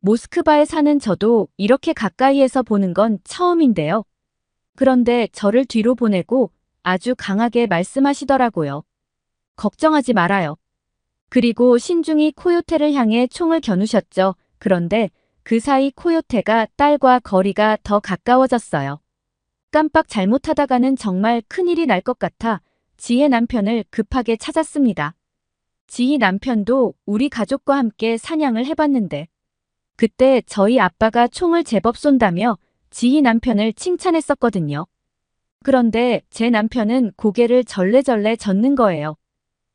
모스크바에 사는 저도 이렇게 가까이에서 보는 건 처음인데요. 그런데 저를 뒤로 보내고 아주 강하게 말씀하시더라고요. 걱정하지 말아요. 그리고 신중히 코요테를 향해 총을 겨누셨죠. 그런데 그 사이 코요테가 딸과 거리가 더 가까워졌어요. 깜빡 잘못하다가는 정말 큰일이 날 것 같아 지혜 남편을 급하게 찾았습니다. 지희 남편도 우리 가족과 함께 사냥을 해봤는데 그때 저희 아빠가 총을 제법 쏜다며 지희 남편을 칭찬했었거든요. 그런데 제 남편은 고개를 절레절레 젓는 거예요.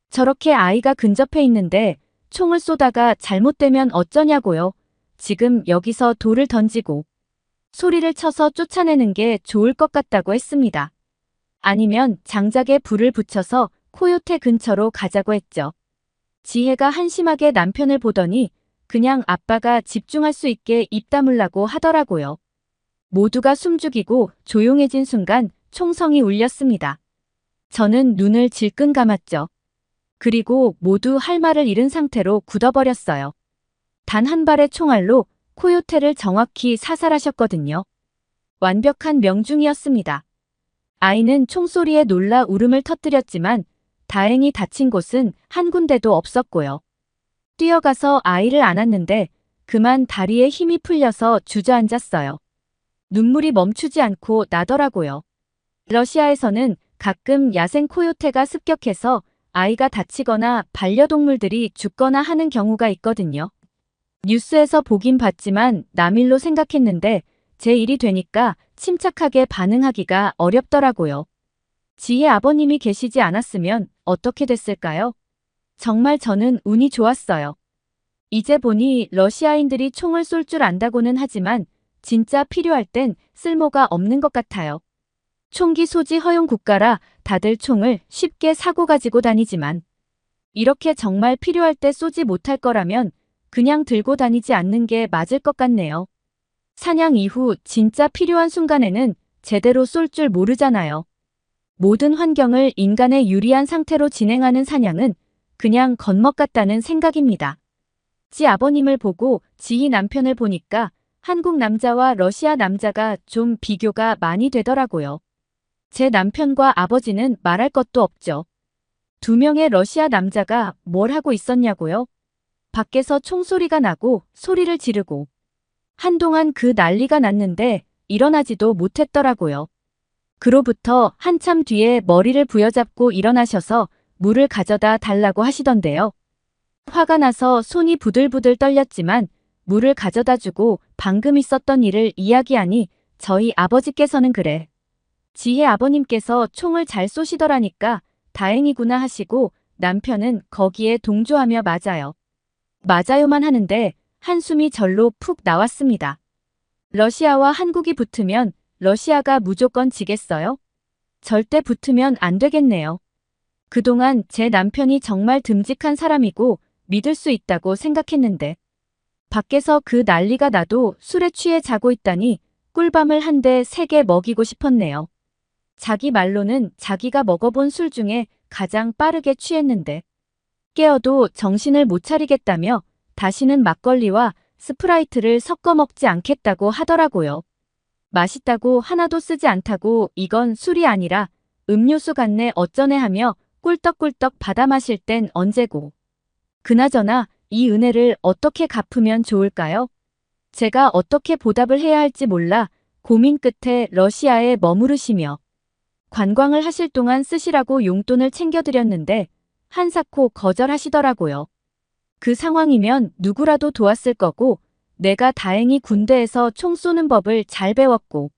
저렇게 아이가 근접해 있는데 총을 쏘다가 잘못되면 어쩌냐고요. 지금 여기서 돌을 던지고 소리를 쳐서 쫓아내는 게 좋을 것 같다고 했습니다. 아니면 장작에 불을 붙여서 코요테 근처로 가자고 했죠. 지혜가 한심하게 남편을 보더니 그냥 아빠가 집중할 수 있게 입 다물라고 하더라고요. 모두가 숨죽이고 조용해진 순간 총성이 울렸습니다. 저는 눈을 질끈 감았죠. 그리고 모두 할 말을 잃은 상태로 굳어버렸어요. 단 한 발의 총알로 코요테를 정확히 사살하셨거든요. 완벽한 명중이었습니다. 아이는 총소리에 놀라 울음을 터뜨렸지만 다행히 다친 곳은 한 군데도 없었고요. 뛰어가서 아이를 안았는데 그만 다리에 힘이 풀려서 주저앉았어요. 눈물이 멈추지 않고 나더라고요. 러시아에서는 가끔 야생 코요테가 습격해서 아이가 다치거나 반려동물들이 죽거나 하는 경우가 있거든요. 뉴스에서 보긴 봤지만 남일로 생각했는데 제 일이 되니까 침착하게 반응하기가 어렵더라고요. 지혜 아버님이 계시지 않았으면 어떻게 됐을까요? 정말 저는 운이 좋았어요. 이제 보니 러시아인들이 총을 쏠 줄 안다고는 하지만 진짜 필요할 땐 쓸모가 없는 것 같아요. 총기 소지 허용 국가라 다들 총을 쉽게 사고 가지고 다니지만 이렇게 정말 필요할 때 쏘지 못할 거라면 그냥 들고 다니지 않는 게 맞을 것 같네요. 사냥 이후 진짜 필요한 순간에는 제대로 쏠 줄 모르잖아요. 모든 환경을 인간에 유리한 상태로 진행하는 사냥은 그냥 겉멋 같다는 생각입니다. 지 아버님을 보고 지희 남편을 보니까 한국 남자와 러시아 남자가 좀 비교가 많이 되더라고요. 제 남편과 아버지는 말할 것도 없죠. 두 명의 러시아 남자가 뭘 하고 있었냐고요? 밖에서 총소리가 나고 소리를 지르고 한동안 그 난리가 났는데 일어나지도 못했더라고요. 그로부터 한참 뒤에 머리를 부여잡고 일어나셔서 물을 가져다 달라고 하시던데요. 화가 나서 손이 부들부들 떨렸지만 물을 가져다 주고 방금 있었던 일을 이야기하니 저희 아버지께서는 그래. 지혜 아버님께서 총을 잘 쏘시더라니까 다행이구나 하시고 남편은 거기에 동조하며 맞아요. 맞아요만 하는데 한숨이 절로 푹 나왔습니다. 러시아와 한국이 붙으면 러시아가 무조건 지겠어요? 절대 붙으면 안 되겠네요. 그동안 제 남편이 정말 듬직한 사람이고 믿을 수 있다고 생각했는데 밖에서 그 난리가 나도 술에 취해 자고 있다니 꿀밤을 한 대 세 개 먹이고 싶었네요. 자기 말로는 자기가 먹어본 술 중에 가장 빠르게 취했는데 깨어도 정신을 못 차리겠다며 다시는 막걸리와 스프라이트를 섞어 먹지 않겠다고 하더라고요. 맛있다고 하나도 쓰지 않다고 이건 술이 아니라 음료수 같네 어쩌네 하며 꿀떡꿀떡 받아 마실 땐 언제고. 그나저나 이 은혜를 어떻게 갚으면 좋을까요? 제가 어떻게 보답을 해야 할지 몰라 고민 끝에 러시아에 머무르시며 관광을 하실 동안 쓰시라고 용돈을 챙겨드렸는데 한사코 거절하시더라고요. 그 상황이면 누구라도 도왔을 거고 내가 다행히 군대에서 총 쏘는 법을 잘 배웠고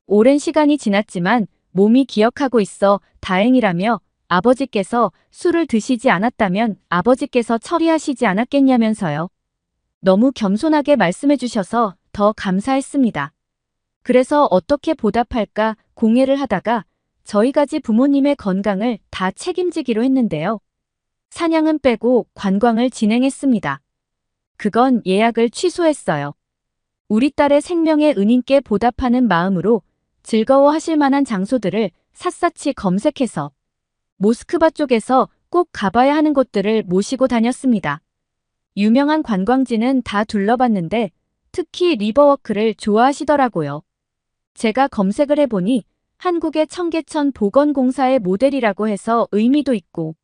오랜 시간이 지났지만 몸이 기억하고 있어 다행이라며 아버지께서 술을 드시지 않았다면 아버지께서 처리하시지 않았겠냐면서요. 너무 겸손하게 말씀해 주셔서 더 감사했습니다. 그래서 어떻게 보답할까 공예를 하다가 저희 가지 부모님의 건강을 다 책임지기로 했는데요. 사냥은 빼고 관광을 진행했습니다. 그건 예약을 취소했어요. 우리 딸의 생명의 은인께 보답하는 마음으로 즐거워하실 만한 장소들을 샅샅이 검색해서 모스크바 쪽에서 꼭 가봐야 하는 곳들을 모시고 다녔습니다. 유명한 관광지는 다 둘러봤는데 특히 리버워크를 좋아하시더라고요. 제가 검색을 해보니 한국의 청계천 보건공사의 모델이라고 해서 의미도 있고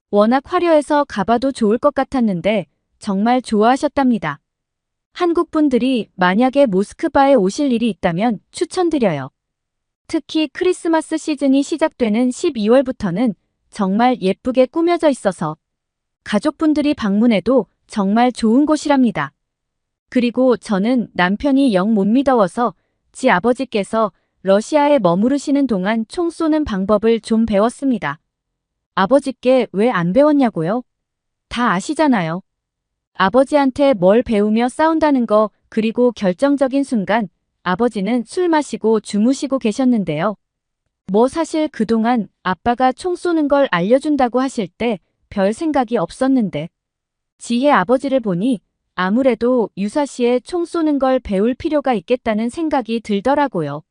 워낙 화려해서 가봐도 좋을 것 같았는데 정말 좋아하셨답니다. 한국 분들이 만약에 모스크바에 오실 일이 있다면 추천드려요. 특히 크리스마스 시즌이 시작되는 12월부터는 정말 예쁘게 꾸며져 있어서 가족분들이 방문해도 정말 좋은 곳이랍니다. 그리고 저는 남편이 영 못 믿어워서 지 아버지께서 러시아에 머무르시는 동안 총 쏘는 방법을 좀 배웠습니다. 아버지께 왜 안 배웠냐고요? 다 아시잖아요. 아버지한테 뭘 배우며 싸운다는 거 그리고 결정적인 순간 아버지는 술 마시고 주무시고 계셨는데요. 뭐 사실 그동안 아빠가 총 쏘는 걸 알려준다고 하실 때 별 생각이 없었는데 지혜 아버지를 보니 아무래도 유사시에 총 쏘는 걸 배울 필요가 있겠다는 생각이 들더라고요.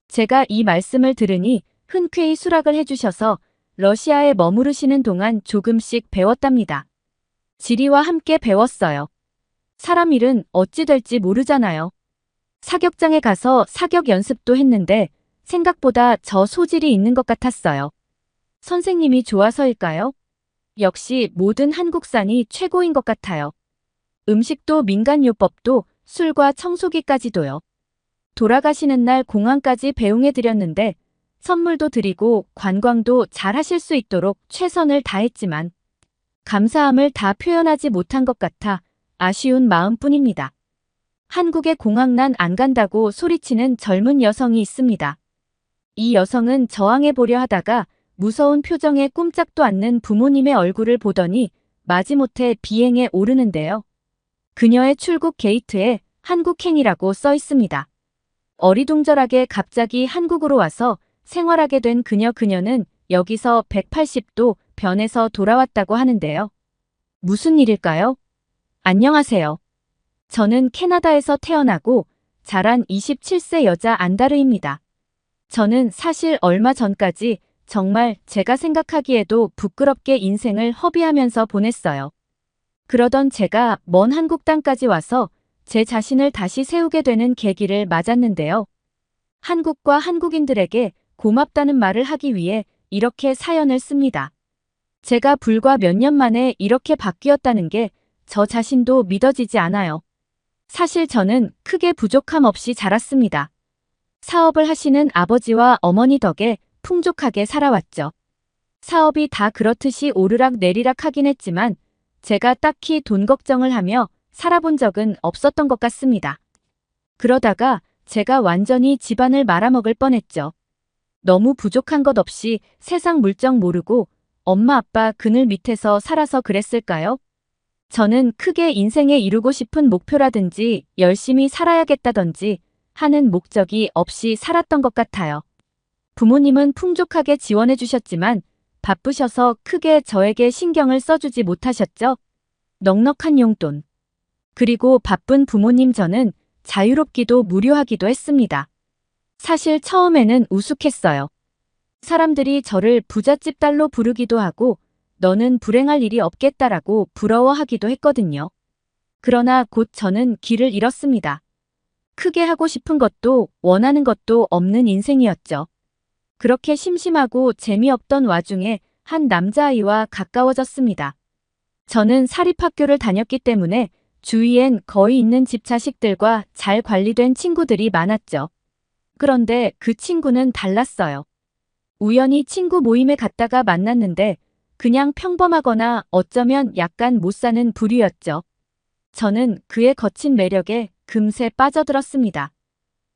제가 이 말씀을 들으니 흔쾌히 수락을 해주셔서 러시아에 머무르시는 동안 조금씩 배웠답니다. 지리와 함께 배웠어요. 사람 일은 어찌 될지 모르잖아요. 사격장에 가서 사격 연습도 했는데 생각보다 저 소질이 있는 것 같았어요. 선생님이 좋아서일까요? 역시 모든 한국산이 최고인 것 같아요. 음식도 민간요법도 술과 청소기까지도요. 돌아가시는 날 공항까지 배웅해드렸는데 선물도 드리고 관광도 잘 하실 수 있도록 최선을 다했지만 감사함을 다 표현하지 못한 것 같아 아쉬운 마음뿐입니다. 한국에 공항 난 안 간다고 소리치는 젊은 여성이 있습니다. 이 여성은 저항해보려 하다가 무서운 표정에 꼼짝도 않는 부모님의 얼굴을 보더니 마지못해 비행에 오르는데요. 그녀의 출국 게이트에 한국행이라고 써 있습니다. 어리둥절하게 갑자기 한국으로 와서 생활하게 된 그녀는 여기서 180도 변해서 돌아왔다고 하는데요. 무슨 일일까요? 안녕하세요. 저는 캐나다에서 태어나고 자란 27세 여자 안다르입니다. 저는 사실 얼마 전까지 정말 제가 생각하기에도 부끄럽게 인생을 허비하면서 보냈어요. 그러던 제가 먼 한국 땅까지 와서 제 자신을 다시 세우게 되는 계기를 맞았는데요. 한국과 한국인들에게 고맙다는 말을 하기 위해 이렇게 사연을 씁니다. 제가 불과 몇 년 만에 이렇게 바뀌었다는 게 저 자신도 믿어지지 않아요. 사실 저는 크게 부족함 없이 자랐습니다. 사업을 하시는 아버지와 어머니 덕에 풍족하게 살아왔죠. 사업이 다 그렇듯이 오르락 내리락 하긴 했지만 제가 딱히 돈 걱정을 하며 살아본 적은 없었던 것 같습니다. 그러다가 제가 완전히 집안을 말아먹을 뻔했죠. 너무 부족한 것 없이 세상 물정 모르고 엄마 아빠 그늘 밑에서 살아서 그랬을까요? 저는 크게 인생에 이루고 싶은 목표라든지 열심히 살아야겠다든지 하는 목적이 없이 살았던 것 같아요. 부모님은 풍족하게 지원해 주셨지만 바쁘셔서 크게 저에게 신경을 써주지 못하셨죠. 넉넉한 용돈. 그리고 바쁜 부모님 저는 자유롭기도 무료하기도 했습니다. 사실 처음에는 우스웠어요. 사람들이 저를 부잣집 딸로 부르기도 하고 너는 불행할 일이 없겠다라고 부러워하기도 했거든요. 그러나 곧 저는 길을 잃었습니다. 크게 하고 싶은 것도 원하는 것도 없는 인생이었죠. 그렇게 심심하고 재미없던 와중에 한 남자아이와 가까워졌습니다. 저는 사립학교를 다녔기 때문에 주위엔 거의 있는 집 자식들과 잘 관리된 친구들이 많았죠. 그런데 그 친구는 달랐어요. 우연히 친구 모임에 갔다가 만났는데 그냥 평범하거나 어쩌면 약간 못 사는 부류였죠. 저는 그의 거친 매력에 금세 빠져들었습니다.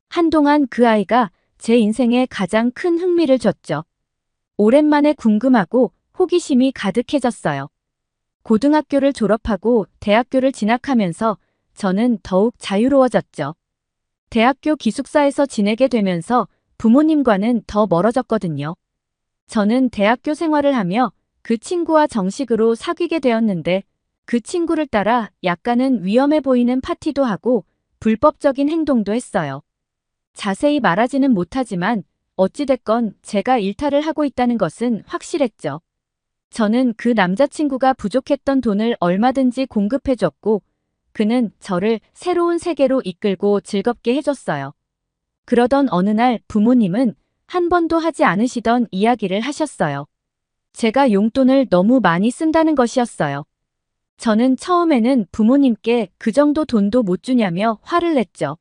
한동안 그 아이가 제 인생에 가장 큰 흥미를 줬죠. 오랜만에 궁금하고 호기심이 가득해졌어요. 고등학교를 졸업하고 대학교를 진학하면서 저는 더욱 자유로워졌죠. 대학교 기숙사에서 지내게 되면서 부모님과는 더 멀어졌거든요. 저는 대학교 생활을 하며 그 친구와 정식으로 사귀게 되었는데 그 친구를 따라 약간은 위험해 보이는 파티도 하고 불법적인 행동도 했어요. 자세히 말하지는 못하지만 어찌됐건 제가 일탈을 하고 있다는 것은 확실했죠. 저는 그 남자친구가 부족했던 돈을 얼마든지 공급해줬고 그는 저를 새로운 세계로 이끌고 즐겁게 해줬어요. 그러던 어느 날 부모님은 한 번도 하지 않으시던 이야기를 하셨어요. 제가 용돈을 너무 많이 쓴다는 것이었어요. 저는 처음에는 부모님께 그 정도 돈도 못 주냐며 화를 냈죠.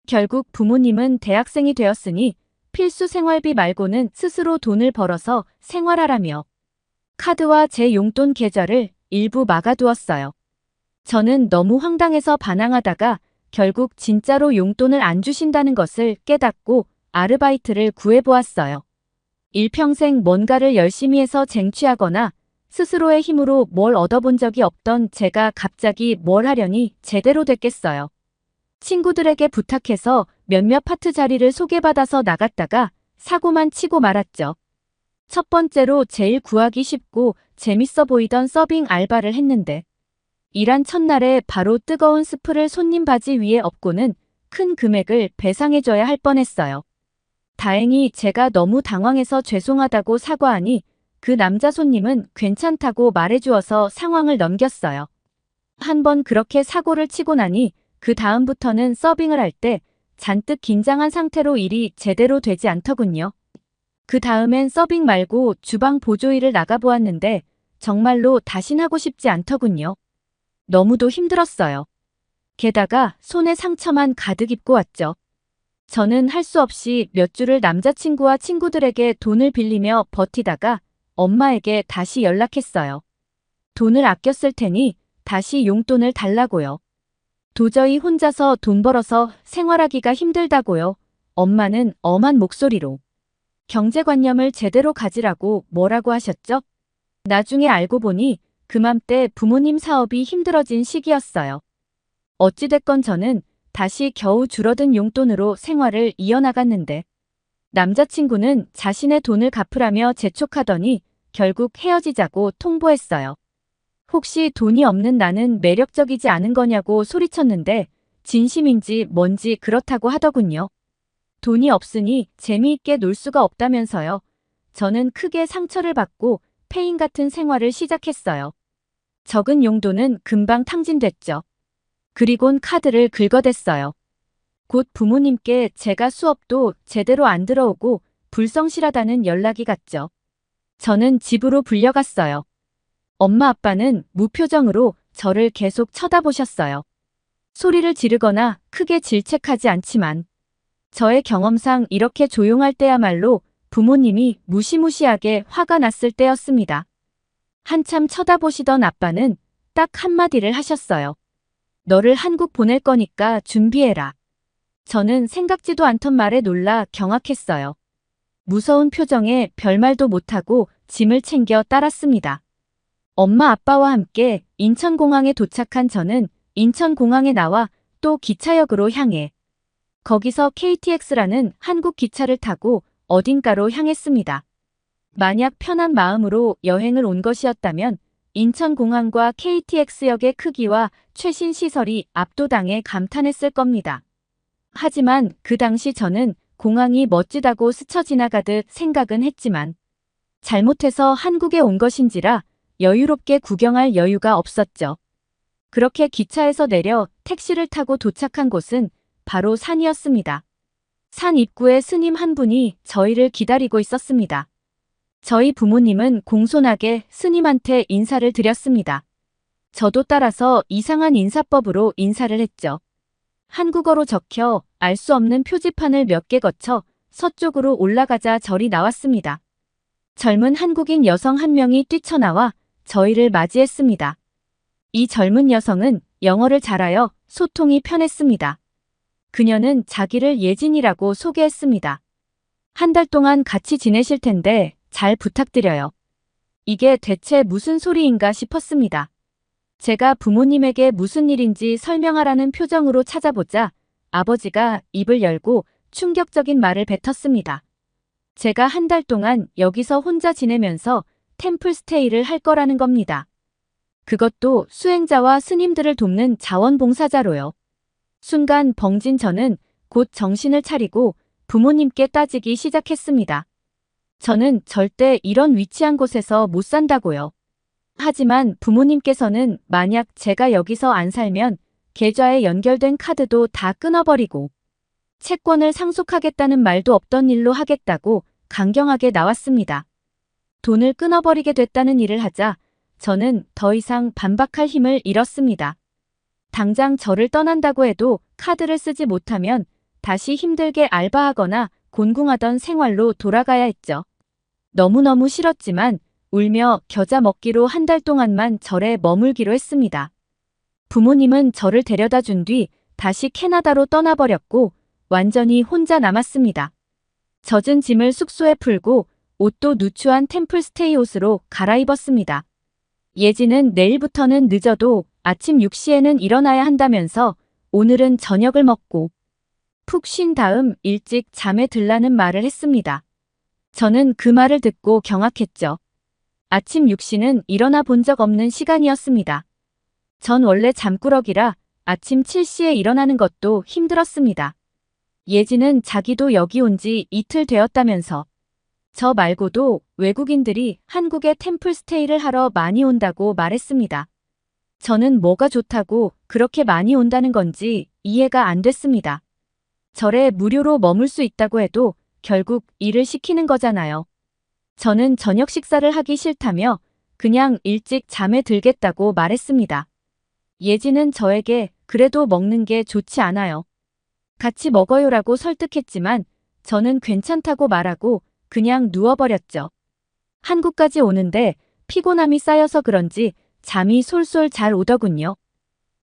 결국 부모님은 대학생이 되었으니 필수 생활비 말고는 스스로 돈을 벌어서 생활하라며 카드와 제 용돈 계좌를 일부 막아두었어요. 저는 너무 황당해서 반항하다가 결국 진짜로 용돈을 안 주신다는 것을 깨닫고 아르바이트를 구해보았어요. 일평생 뭔가를 열심히 해서 쟁취하거나 스스로의 힘으로 뭘 얻어본 적이 없던 제가 갑자기 뭘 하려니 제대로 됐겠어요. 친구들에게 부탁해서 몇몇 파트 자리를 소개받아서 나갔다가 사고만 치고 말았죠. 첫 번째로 제일 구하기 쉽고 재밌어 보이던 서빙 알바를 했는데 일한 첫날에 바로 뜨거운 스프를 손님 바지 위에 엎고는 큰 금액을 배상해줘야 할 뻔했어요. 다행히 제가 너무 당황해서 죄송하다고 사과하니 그 남자 손님은 괜찮다고 말해주어서 상황을 넘겼어요. 한번 그렇게 사고를 치고 나니 그 다음부터는 서빙을 할 때 잔뜩 긴장한 상태로 일이 제대로 되지 않더군요. 그 다음엔 서빙 말고 주방 보조일을 나가보았는데 정말로 다신 하고 싶지 않더군요. 너무도 힘들었어요. 게다가 손에 상처만 가득 입고 왔죠. 저는 할 수 없이 몇 주를 남자친구와 친구들에게 돈을 빌리며 버티다가 엄마에게 다시 연락했어요. 돈을 아껴 쓸 테니 다시 용돈을 달라고요. 도저히 혼자서 돈 벌어서 생활하기가 힘들다고요. 엄마는 엄한 목소리로. 경제관념을 제대로 가지라고 뭐라고 하셨죠? 나중에 알고 보니 그맘때 부모님 사업이 힘들어진 시기였어요. 어찌됐건 저는 다시 겨우 줄어든 용돈으로 생활을 이어나갔는데 남자친구는 자신의 돈을 갚으라며 재촉하더니 결국 헤어지자고 통보했어요. 혹시 돈이 없는 나는 매력적이지 않은 거냐고 소리쳤는데 진심인지 뭔지 그렇다고 하더군요. 돈이 없으니 재미있게 놀 수가 없다면서요. 저는 크게 상처를 받고 페인 같은 생활을 시작했어요. 적은 용도는 금방 탕진됐죠. 그리곤 카드를 긁어댔어요. 곧 부모님께 제가 수업도 제대로 안 들어오고 불성실하다는 연락이 갔죠. 저는 집으로 불려갔어요. 엄마 아빠는 무표정으로 저를 계속 쳐다보셨어요. 소리를 지르거나 크게 질책하지 않지만 저의 경험상 이렇게 조용할 때야말로 부모님이 무시무시하게 화가 났을 때였습니다. 한참 쳐다보시던 아빠는 딱 한마디를 하셨어요. 너를 한국 보낼 거니까 준비해라. 저는 생각지도 않던 말에 놀라 경악했어요. 무서운 표정에 별말도 못하고 짐을 챙겨 따랐습니다. 엄마 아빠와 함께 인천공항에 도착한 저는 인천공항에 나와 또 기차역으로 향해 거기서 KTX라는 한국 기차를 타고 어딘가로 향했습니다. 만약 편한 마음으로 여행을 온 것이었다면 인천공항과 KTX역의 크기와 최신 시설이 압도당해 감탄했을 겁니다. 하지만 그 당시 저는 공항이 멋지다고 스쳐 지나가듯 생각은 했지만 잘못해서 한국에 온 것인지라 여유롭게 구경할 여유가 없었죠. 그렇게 기차에서 내려 택시를 타고 도착한 곳은 바로 산이었습니다. 산 입구에 스님 한 분이 저희를 기다리고 있었습니다. 저희 부모님은 공손하게 스님한테 인사를 드렸습니다. 저도 따라서 이상한 인사법으로 인사를 했죠. 한국어로 적혀 알 수 없는 표지판을 몇 개 거쳐 서쪽으로 올라가자 절이 나왔습니다. 젊은 한국인 여성 한 명이 뛰쳐나와 저희를 맞이했습니다. 이 젊은 여성은 영어를 잘하여 소통이 편했습니다. 그녀는 자기를 예진이라고 소개했습니다. 한 달 동안 같이 지내실 텐데 잘 부탁드려요. 이게 대체 무슨 소리인가 싶었습니다. 제가 부모님에게 무슨 일인지 설명하라는 표정으로 찾아보자 아버지가 입을 열고 충격적인 말을 뱉었습니다. 제가 한 달 동안 여기서 혼자 지내면서 템플스테이를 할 거라는 겁니다. 그것도 수행자와 스님들을 돕는 자원봉사자로요. 순간 벙진 저는 곧 정신을 차리고 부모님께 따지기 시작했습니다. 저는 절대 이런 위치한 곳에서 못 산다고요. 하지만 부모님께서는 만약 제가 여기서 안 살면 계좌에 연결된 카드도 다 끊어버리고 채권을 상속하겠다는 말도 없던 일로 하겠다고 강경하게 나왔습니다. 돈을 끊어버리게 됐다는 일을 하자 저는 더 이상 반박할 힘을 잃었습니다. 당장 저를 떠난다고 해도 카드를 쓰지 못하면 다시 힘들게 알바하거나 곤궁하던 생활로 돌아가야 했죠. 너무너무 싫었지만 울며 겨자 먹기로 한 달 동안만 절에 머물기로 했습니다. 부모님은 저를 데려다 준 뒤 다시 캐나다로 떠나버렸고 완전히 혼자 남았습니다. 젖은 짐을 숙소에 풀고 옷도 누추한 템플스테이 옷으로 갈아입었습니다. 예지는 내일부터는 늦어도 아침 6시에는 일어나야 한다면서 오늘은 저녁을 먹고 푹 쉰 다음 일찍 잠에 들라는 말을 했습니다. 저는 그 말을 듣고 경악했죠. 아침 6시는 일어나 본 적 없는 시간이었습니다. 전 원래 잠꾸러기라 아침 7시에 일어나는 것도 힘들었습니다. 예지는 자기도 여기 온 지 이틀 되었다면서 저 말고도 외국인들이 한국에 템플스테이를 하러 많이 온다고 말했습니다. 저는 뭐가 좋다고 그렇게 많이 온다는 건지 이해가 안 됐습니다. 절에 무료로 머물 수 있다고 해도 결국 일을 시키는 거잖아요. 저는 저녁 식사를 하기 싫다며 그냥 일찍 잠에 들겠다고 말했습니다. 예지는 저에게 그래도 먹는 게 좋지 않아요. 같이 먹어요라고 설득했지만 저는 괜찮다고 말하고 그냥 누워버렸죠. 한국까지 오는데 피곤함이 쌓여서 그런지 잠이 솔솔 잘 오더군요.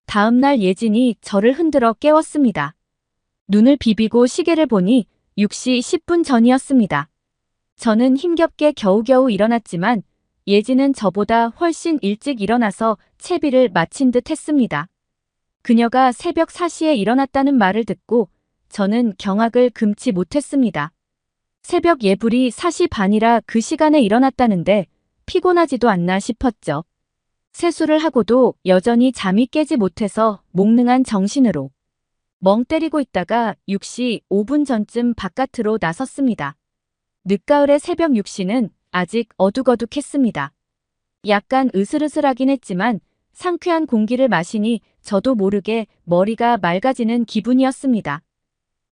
다음날 예진이 저를 흔들어 깨웠습니다. 눈을 비비고 시계를 보니 6시 10분 전이었습니다. 저는 힘겹게 겨우겨우 일어났지만 예진은 저보다 훨씬 일찍 일어나서 채비를 마친 듯 했습니다. 그녀가 새벽 4시에 일어났다는 말을 듣고 저는 경악을 금치 못했습니다. 새벽 예불이 4시 반이라 그 시간에 일어났다는데 피곤하지도 않나 싶었죠. 세수를 하고도 여전히 잠이 깨지 못해서 몽능한 정신으로 멍 때리고 있다가 6시 5분 전쯤 바깥으로 나섰습니다. 늦가을의 새벽 6시는 아직 어둑어둑했습니다. 약간 으슬으슬하긴 했지만 상쾌한 공기를 마시니 저도 모르게 머리가 맑아지는 기분이었습니다.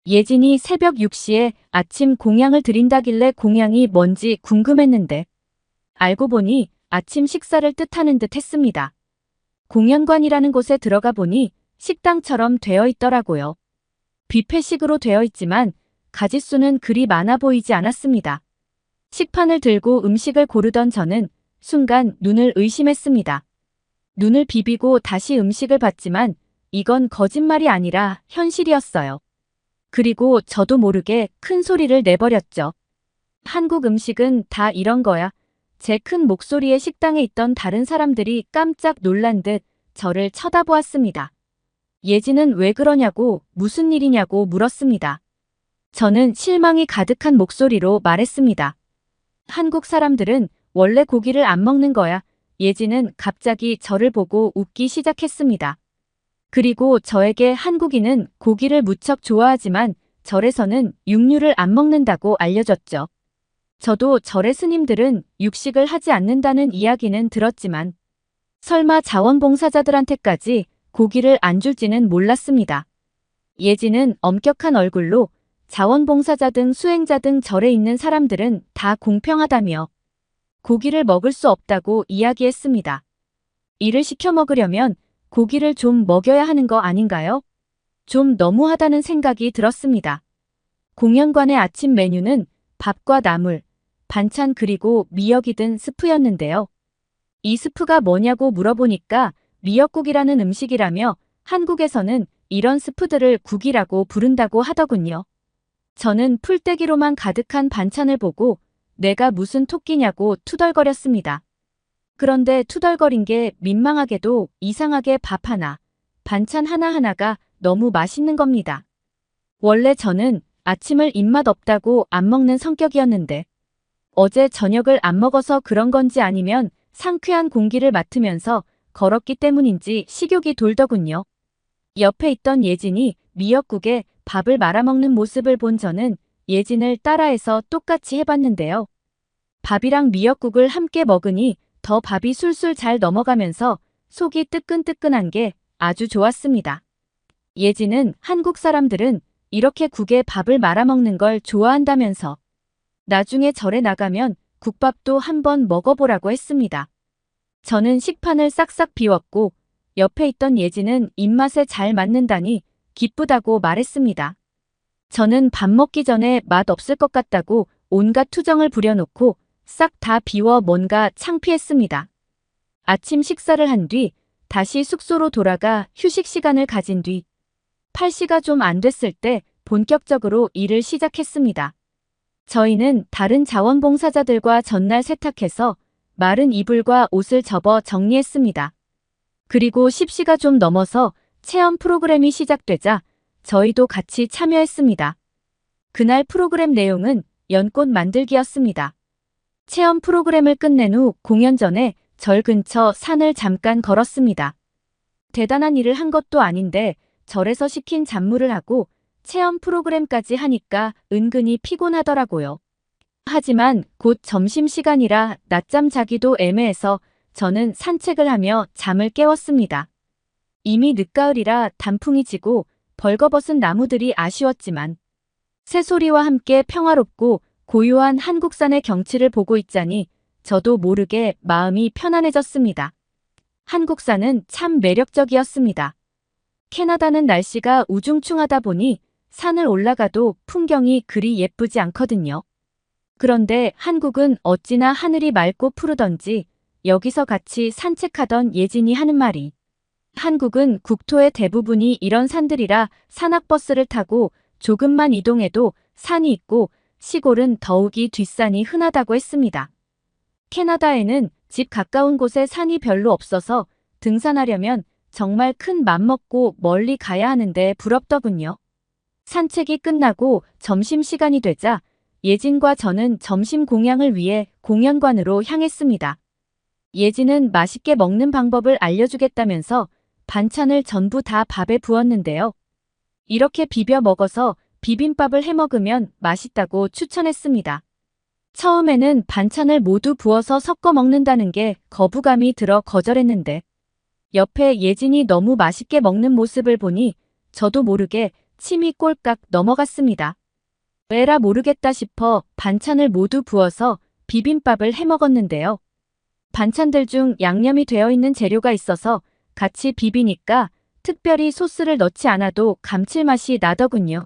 예진이 새벽 6시에 아침 공양을 드린다길래 공양이 뭔지 궁금했는데 알고 보니 아침 식사를 뜻하는 듯 했습니다. 공연관이라는 곳에 들어가 보니 식당처럼 되어 있더라고요. 뷔페식으로 되어 있지만 가짓수는 그리 많아 보이지 않았습니다. 식판을 들고 음식을 고르던 저는 순간 눈을 의심했습니다. 눈을 비비고 다시 음식을 봤지만 이건 거짓말이 아니라 현실이었어요. 그리고 저도 모르게 큰 소리를 내버렸죠. 한국 음식은 다 이런 거야. 제 큰 목소리에 식당에 있던 다른 사람들이 깜짝 놀란 듯 저를 쳐다보았습니다. 예진은 왜 그러냐고 무슨 일이냐고 물었습니다. 저는 실망이 가득한 목소리로 말했습니다. 한국 사람들은 원래 고기를 안 먹는 거야. 예진은 갑자기 저를 보고 웃기 시작했습니다. 그리고 저에게 한국인은 고기를 무척 좋아하지만 절에서는 육류를 안 먹는다고 알려줬죠. 저도 절의 스님들은 육식을 하지 않는다는 이야기는 들었지만 설마 자원봉사자들한테까지 고기를 안 줄지는 몰랐습니다. 예진은 엄격한 얼굴로 자원봉사자 등 수행자 등 절에 있는 사람들은 다 공평하다며 고기를 먹을 수 없다고 이야기했습니다. 이를 시켜 먹으려면 고기를 좀 먹여야 하는 거 아닌가요? 좀 너무하다는 생각이 들었습니다. 공연관의 아침 메뉴는 밥과 나물, 반찬 그리고 미역이 든 스프였는데요. 이 스프가 뭐냐고 물어보니까 미역국이라는 음식이라며 한국에서는 이런 스프들을 국이라고 부른다고 하더군요. 저는 풀떼기로만 가득한 반찬을 보고 내가 무슨 토끼냐고 투덜거렸습니다. 그런데 투덜거린 게 민망하게도 이상하게 밥 하나, 반찬 하나하나가 너무 맛있는 겁니다. 원래 저는 아침을 입맛 없다고 안 먹는 성격이었는데 어제 저녁을 안 먹어서 그런 건지 아니면 상쾌한 공기를 맡으면서 걸었기 때문인지 식욕이 돌더군요. 옆에 있던 예진이 미역국에 밥을 말아먹는 모습을 본 저는 예진을 따라해서 똑같이 해봤는데요. 밥이랑 미역국을 함께 먹으니 더 밥이 술술 잘 넘어가면서 속이 뜨끈뜨끈한 게 아주 좋았습니다. 예진은 한국 사람들은 이렇게 국에 밥을 말아먹는 걸 좋아한다면서 나중에 절에 나가면 국밥도 한번 먹어보라고 했습니다. 저는 식판을 싹싹 비웠고 옆에 있던 예진은 입맛에 잘 맞는다니 기쁘다고 말했습니다. 저는 밥 먹기 전에 맛 없을 것 같다고 온갖 투정을 부려놓고 싹 다 비워 뭔가 창피했습니다. 아침 식사를 한 뒤 다시 숙소로 돌아가 휴식 시간을 가진 뒤 8시가 좀 안 됐을 때 본격적으로 일을 시작했습니다. 저희는 다른 자원봉사자들과 전날 세탁해서 마른 이불과 옷을 접어 정리했습니다. 그리고 10시가 좀 넘어서 체험 프로그램이 시작되자 저희도 같이 참여했습니다. 그날 프로그램 내용은 연꽃 만들기였습니다. 체험 프로그램을 끝낸 후 공연 전에 절 근처 산을 잠깐 걸었습니다. 대단한 일을 한 것도 아닌데 절에서 시킨 잡무를 하고 체험 프로그램까지 하니까 은근히 피곤하더라고요. 하지만 곧 점심시간이라 낮잠 자기도 애매해서 저는 산책을 하며 잠을 깨웠습니다. 이미 늦가을이라 단풍이 지고 벌거벗은 나무들이 아쉬웠지만 새소리와 함께 평화롭고 고요한 한국산의 경치를 보고 있자니 저도 모르게 마음이 편안해졌습니다. 한국산은 참 매력적이었습니다. 캐나다는 날씨가 우중충하다 보니 산을 올라가도 풍경이 그리 예쁘지 않거든요. 그런데 한국은 어찌나 하늘이 맑고 푸르던지 여기서 같이 산책하던 예진이 하는 말이 한국은 국토의 대부분이 이런 산들이라 산악버스를 타고 조금만 이동해도 산이 있고 시골은 더욱이 뒷산이 흔하다고 했습니다. 캐나다에는 집 가까운 곳에 산이 별로 없어서 등산하려면 정말 큰 맘 먹고 멀리 가야 하는데 부럽더군요. 산책이 끝나고 점심시간이 되자 예진과 저는 점심 공양을 위해 공연관으로 향했습니다. 예진은 맛있게 먹는 방법을 알려주겠다면서 반찬을 전부 다 밥에 부었는데요. 이렇게 비벼 먹어서 비빔밥을 해 먹으면 맛있다고 추천했습니다. 처음에는 반찬을 모두 부어서 섞어 먹는다는 게 거부감이 들어 거절했는데 옆에 예진이 너무 맛있게 먹는 모습을 보니 저도 모르게 침이 꼴깍 넘어갔습니다. 왜라 모르겠다 싶어 반찬을 모두 부어서 비빔밥을 해 먹었는데요. 반찬들 중 양념이 되어 있는 재료가 있어서 같이 비비니까 특별히 소스를 넣지 않아도 감칠맛이 나더군요.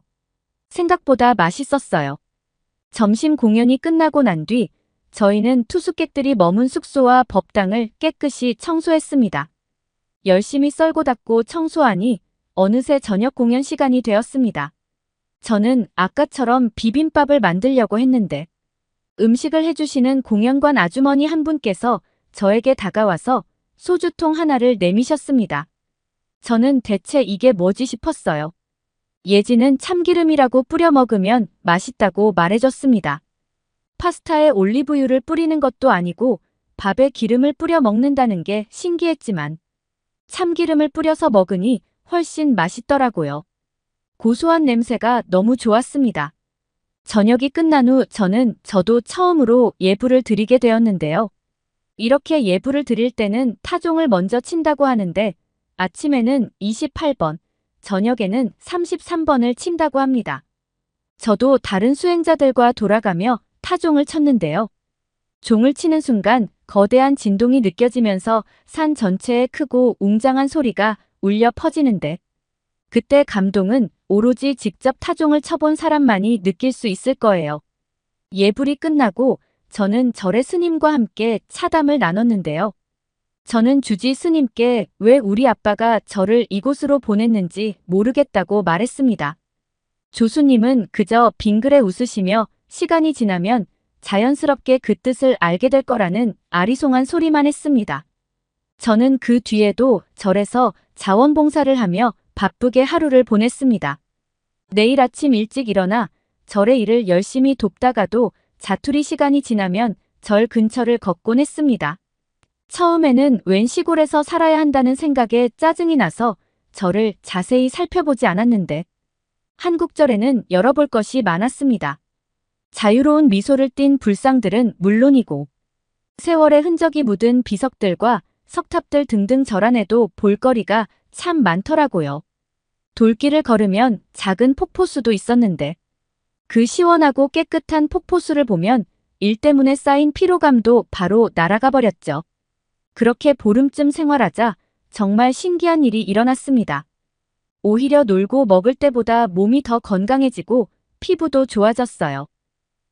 생각보다 맛있었어요. 점심 공연이 끝나고 난 뒤 저희는 투숙객들이 머문 숙소와 법당을 깨끗이 청소했습니다. 열심히 썰고 닦고 청소하니 어느새 저녁 공연 시간이 되었습니다. 저는 아까처럼 비빔밥을 만들려고 했는데 음식을 해주시는 공연관 아주머니 한 분께서 저에게 다가와서 소주통 하나를 내미셨습니다. 저는 대체 이게 뭐지 싶었어요. 예지는 참기름이라고 뿌려 먹으면 맛있다고 말해줬습니다. 파스타에 올리브유를 뿌리는 것도 아니고 밥에 기름을 뿌려 먹는다는 게 신기했지만 참기름을 뿌려서 먹으니 훨씬 맛있더라고요. 고소한 냄새가 너무 좋았습니다. 저녁이 끝난 후 저도 처음으로 예불을 드리게 되었는데요. 이렇게 예불을 드릴 때는 타종을 먼저 친다고 하는데 아침에는 28번, 저녁에는 33번을 친다고 합니다. 저도 다른 수행자들과 돌아가며 타종을 쳤는데요. 종을 치는 순간 거대한 진동이 느껴지면서 산 전체에 크고 웅장한 소리가 울려 퍼지는데 그때 감동은 오로지 직접 타종을 쳐본 사람만이 느낄 수 있을 거예요. 예불이 끝나고 저는 절의 스님과 함께 차담을 나눴는데요. 저는 주지 스님께 왜 우리 아빠가 저를 이곳으로 보냈는지 모르겠다고 말했습니다. 조수님은 그저 빙그레 웃으시며 시간이 지나면 자연스럽게 그 뜻을 알게 될 거라는 아리송한 소리만 했습니다. 저는 그 뒤에도 절에서 자원봉사를 하며 바쁘게 하루를 보냈습니다. 내일 아침 일찍 일어나 절의 일을 열심히 돕다가도 자투리 시간이 지나면 절 근처를 걷곤 했습니다. 처음에는 웬 시골에서 살아야 한다는 생각에 짜증이 나서 절을 자세히 살펴보지 않았는데 한국절에는 열어볼 것이 많았습니다. 자유로운 미소를 띤 불상들은 물론이고 세월의 흔적이 묻은 비석들과 석탑들 등등 절 안에도 볼거리가 참 많더라고요. 돌길을 걸으면 작은 폭포수도 있었는데 그 시원하고 깨끗한 폭포수를 보면 일 때문에 쌓인 피로감도 바로 날아가 버렸죠. 그렇게 보름쯤 생활하자 정말 신기한 일이 일어났습니다. 오히려 놀고 먹을 때보다 몸이 더 건강해지고 피부도 좋아졌어요.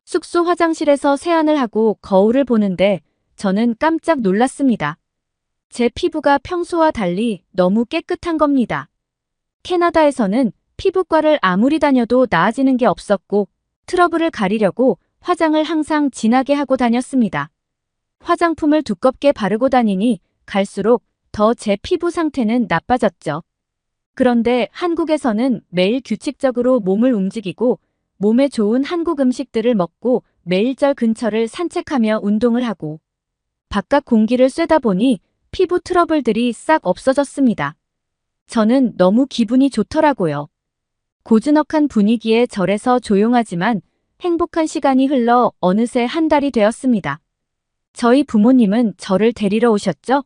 숙소 화장실에서 세안을 하고 거울을 보는데 저는 깜짝 놀랐습니다. 제 피부가 평소와 달리 너무 깨끗한 겁니다. 캐나다에서는 피부과를 아무리 다녀도 나아지는 게 없었고 트러블을 가리려고 화장을 항상 진하게 하고 다녔습니다. 화장품을 두껍게 바르고 다니니 갈수록 더 제 피부 상태는 나빠졌죠. 그런데 한국에서는 매일 규칙적으로 몸을 움직이고 몸에 좋은 한국 음식들을 먹고 매일 절 근처를 산책하며 운동을 하고 바깥 공기를 쐬다 보니 피부 트러블들이 싹 없어졌습니다. 저는 너무 기분이 좋더라고요. 고즈넉한 분위기에 절에서 조용하지만 행복한 시간이 흘러 어느새 한 달이 되었습니다. 저희 부모님은 저를 데리러 오셨죠?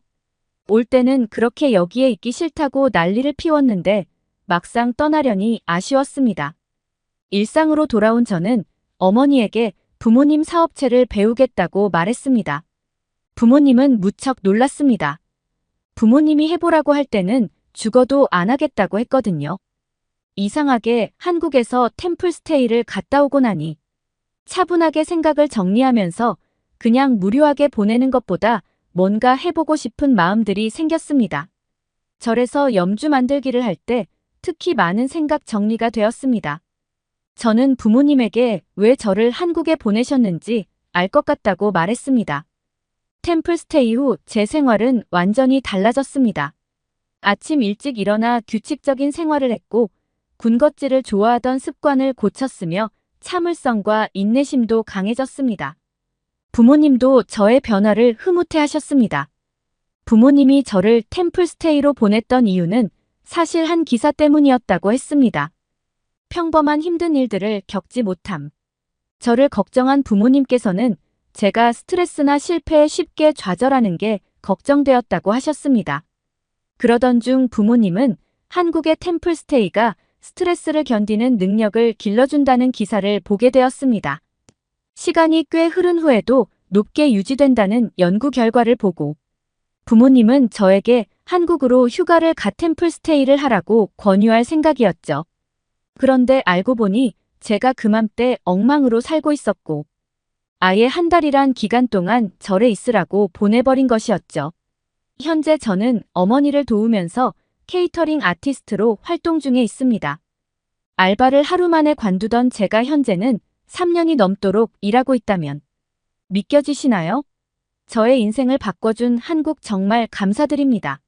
올 때는 그렇게 여기에 있기 싫다고 난리를 피웠는데 막상 떠나려니 아쉬웠습니다. 일상으로 돌아온 저는 어머니에게 부모님 사업체를 배우겠다고 말했습니다. 부모님은 무척 놀랐습니다. 부모님이 해보라고 할 때는 죽어도 안 하겠다고 했거든요. 이상하게 한국에서 템플스테이를 갔다 오고 나니 차분하게 생각을 정리하면서 그냥 무료하게 보내는 것보다 뭔가 해보고 싶은 마음들이 생겼습니다. 절에서 염주 만들기를 할 때 특히 많은 생각 정리가 되었습니다. 저는 부모님에게 왜 저를 한국에 보내셨는지 알 것 같다고 말했습니다. 템플스테이 후 제 생활은 완전히 달라졌습니다. 아침 일찍 일어나 규칙적인 생활을 했고 군것질을 좋아하던 습관을 고쳤으며 참을성과 인내심도 강해졌습니다. 부모님도 저의 변화를 흐뭇해하셨습니다. 부모님이 저를 템플스테이로 보냈던 이유는 사실 한 기사 때문이었다고 했습니다. 평범한 힘든 일들을 겪지 못함. 저를 걱정한 부모님께서는 제가 스트레스나 실패에 쉽게 좌절하는 게 걱정되었다고 하셨습니다. 그러던 중 부모님은 한국의 템플스테이가 스트레스를 견디는 능력을 길러준다는 기사를 보게 되었습니다. 시간이 꽤 흐른 후에도 높게 유지된다는 연구 결과를 보고 부모님은 저에게 한국으로 휴가를 가 템플스테이를 하라고 권유할 생각이었죠. 그런데 알고 보니 제가 그맘때 엉망으로 살고 있었고 아예 한 달이란 기간 동안 절에 있으라고 보내버린 것이었죠. 현재 저는 어머니를 도우면서 케이터링 아티스트로 활동 중에 있습니다. 알바를 하루 만에 관두던 제가 현재는 3년이 넘도록 일하고 있다면 믿겨지시나요? 저의 인생을 바꿔준 한국 정말 감사드립니다.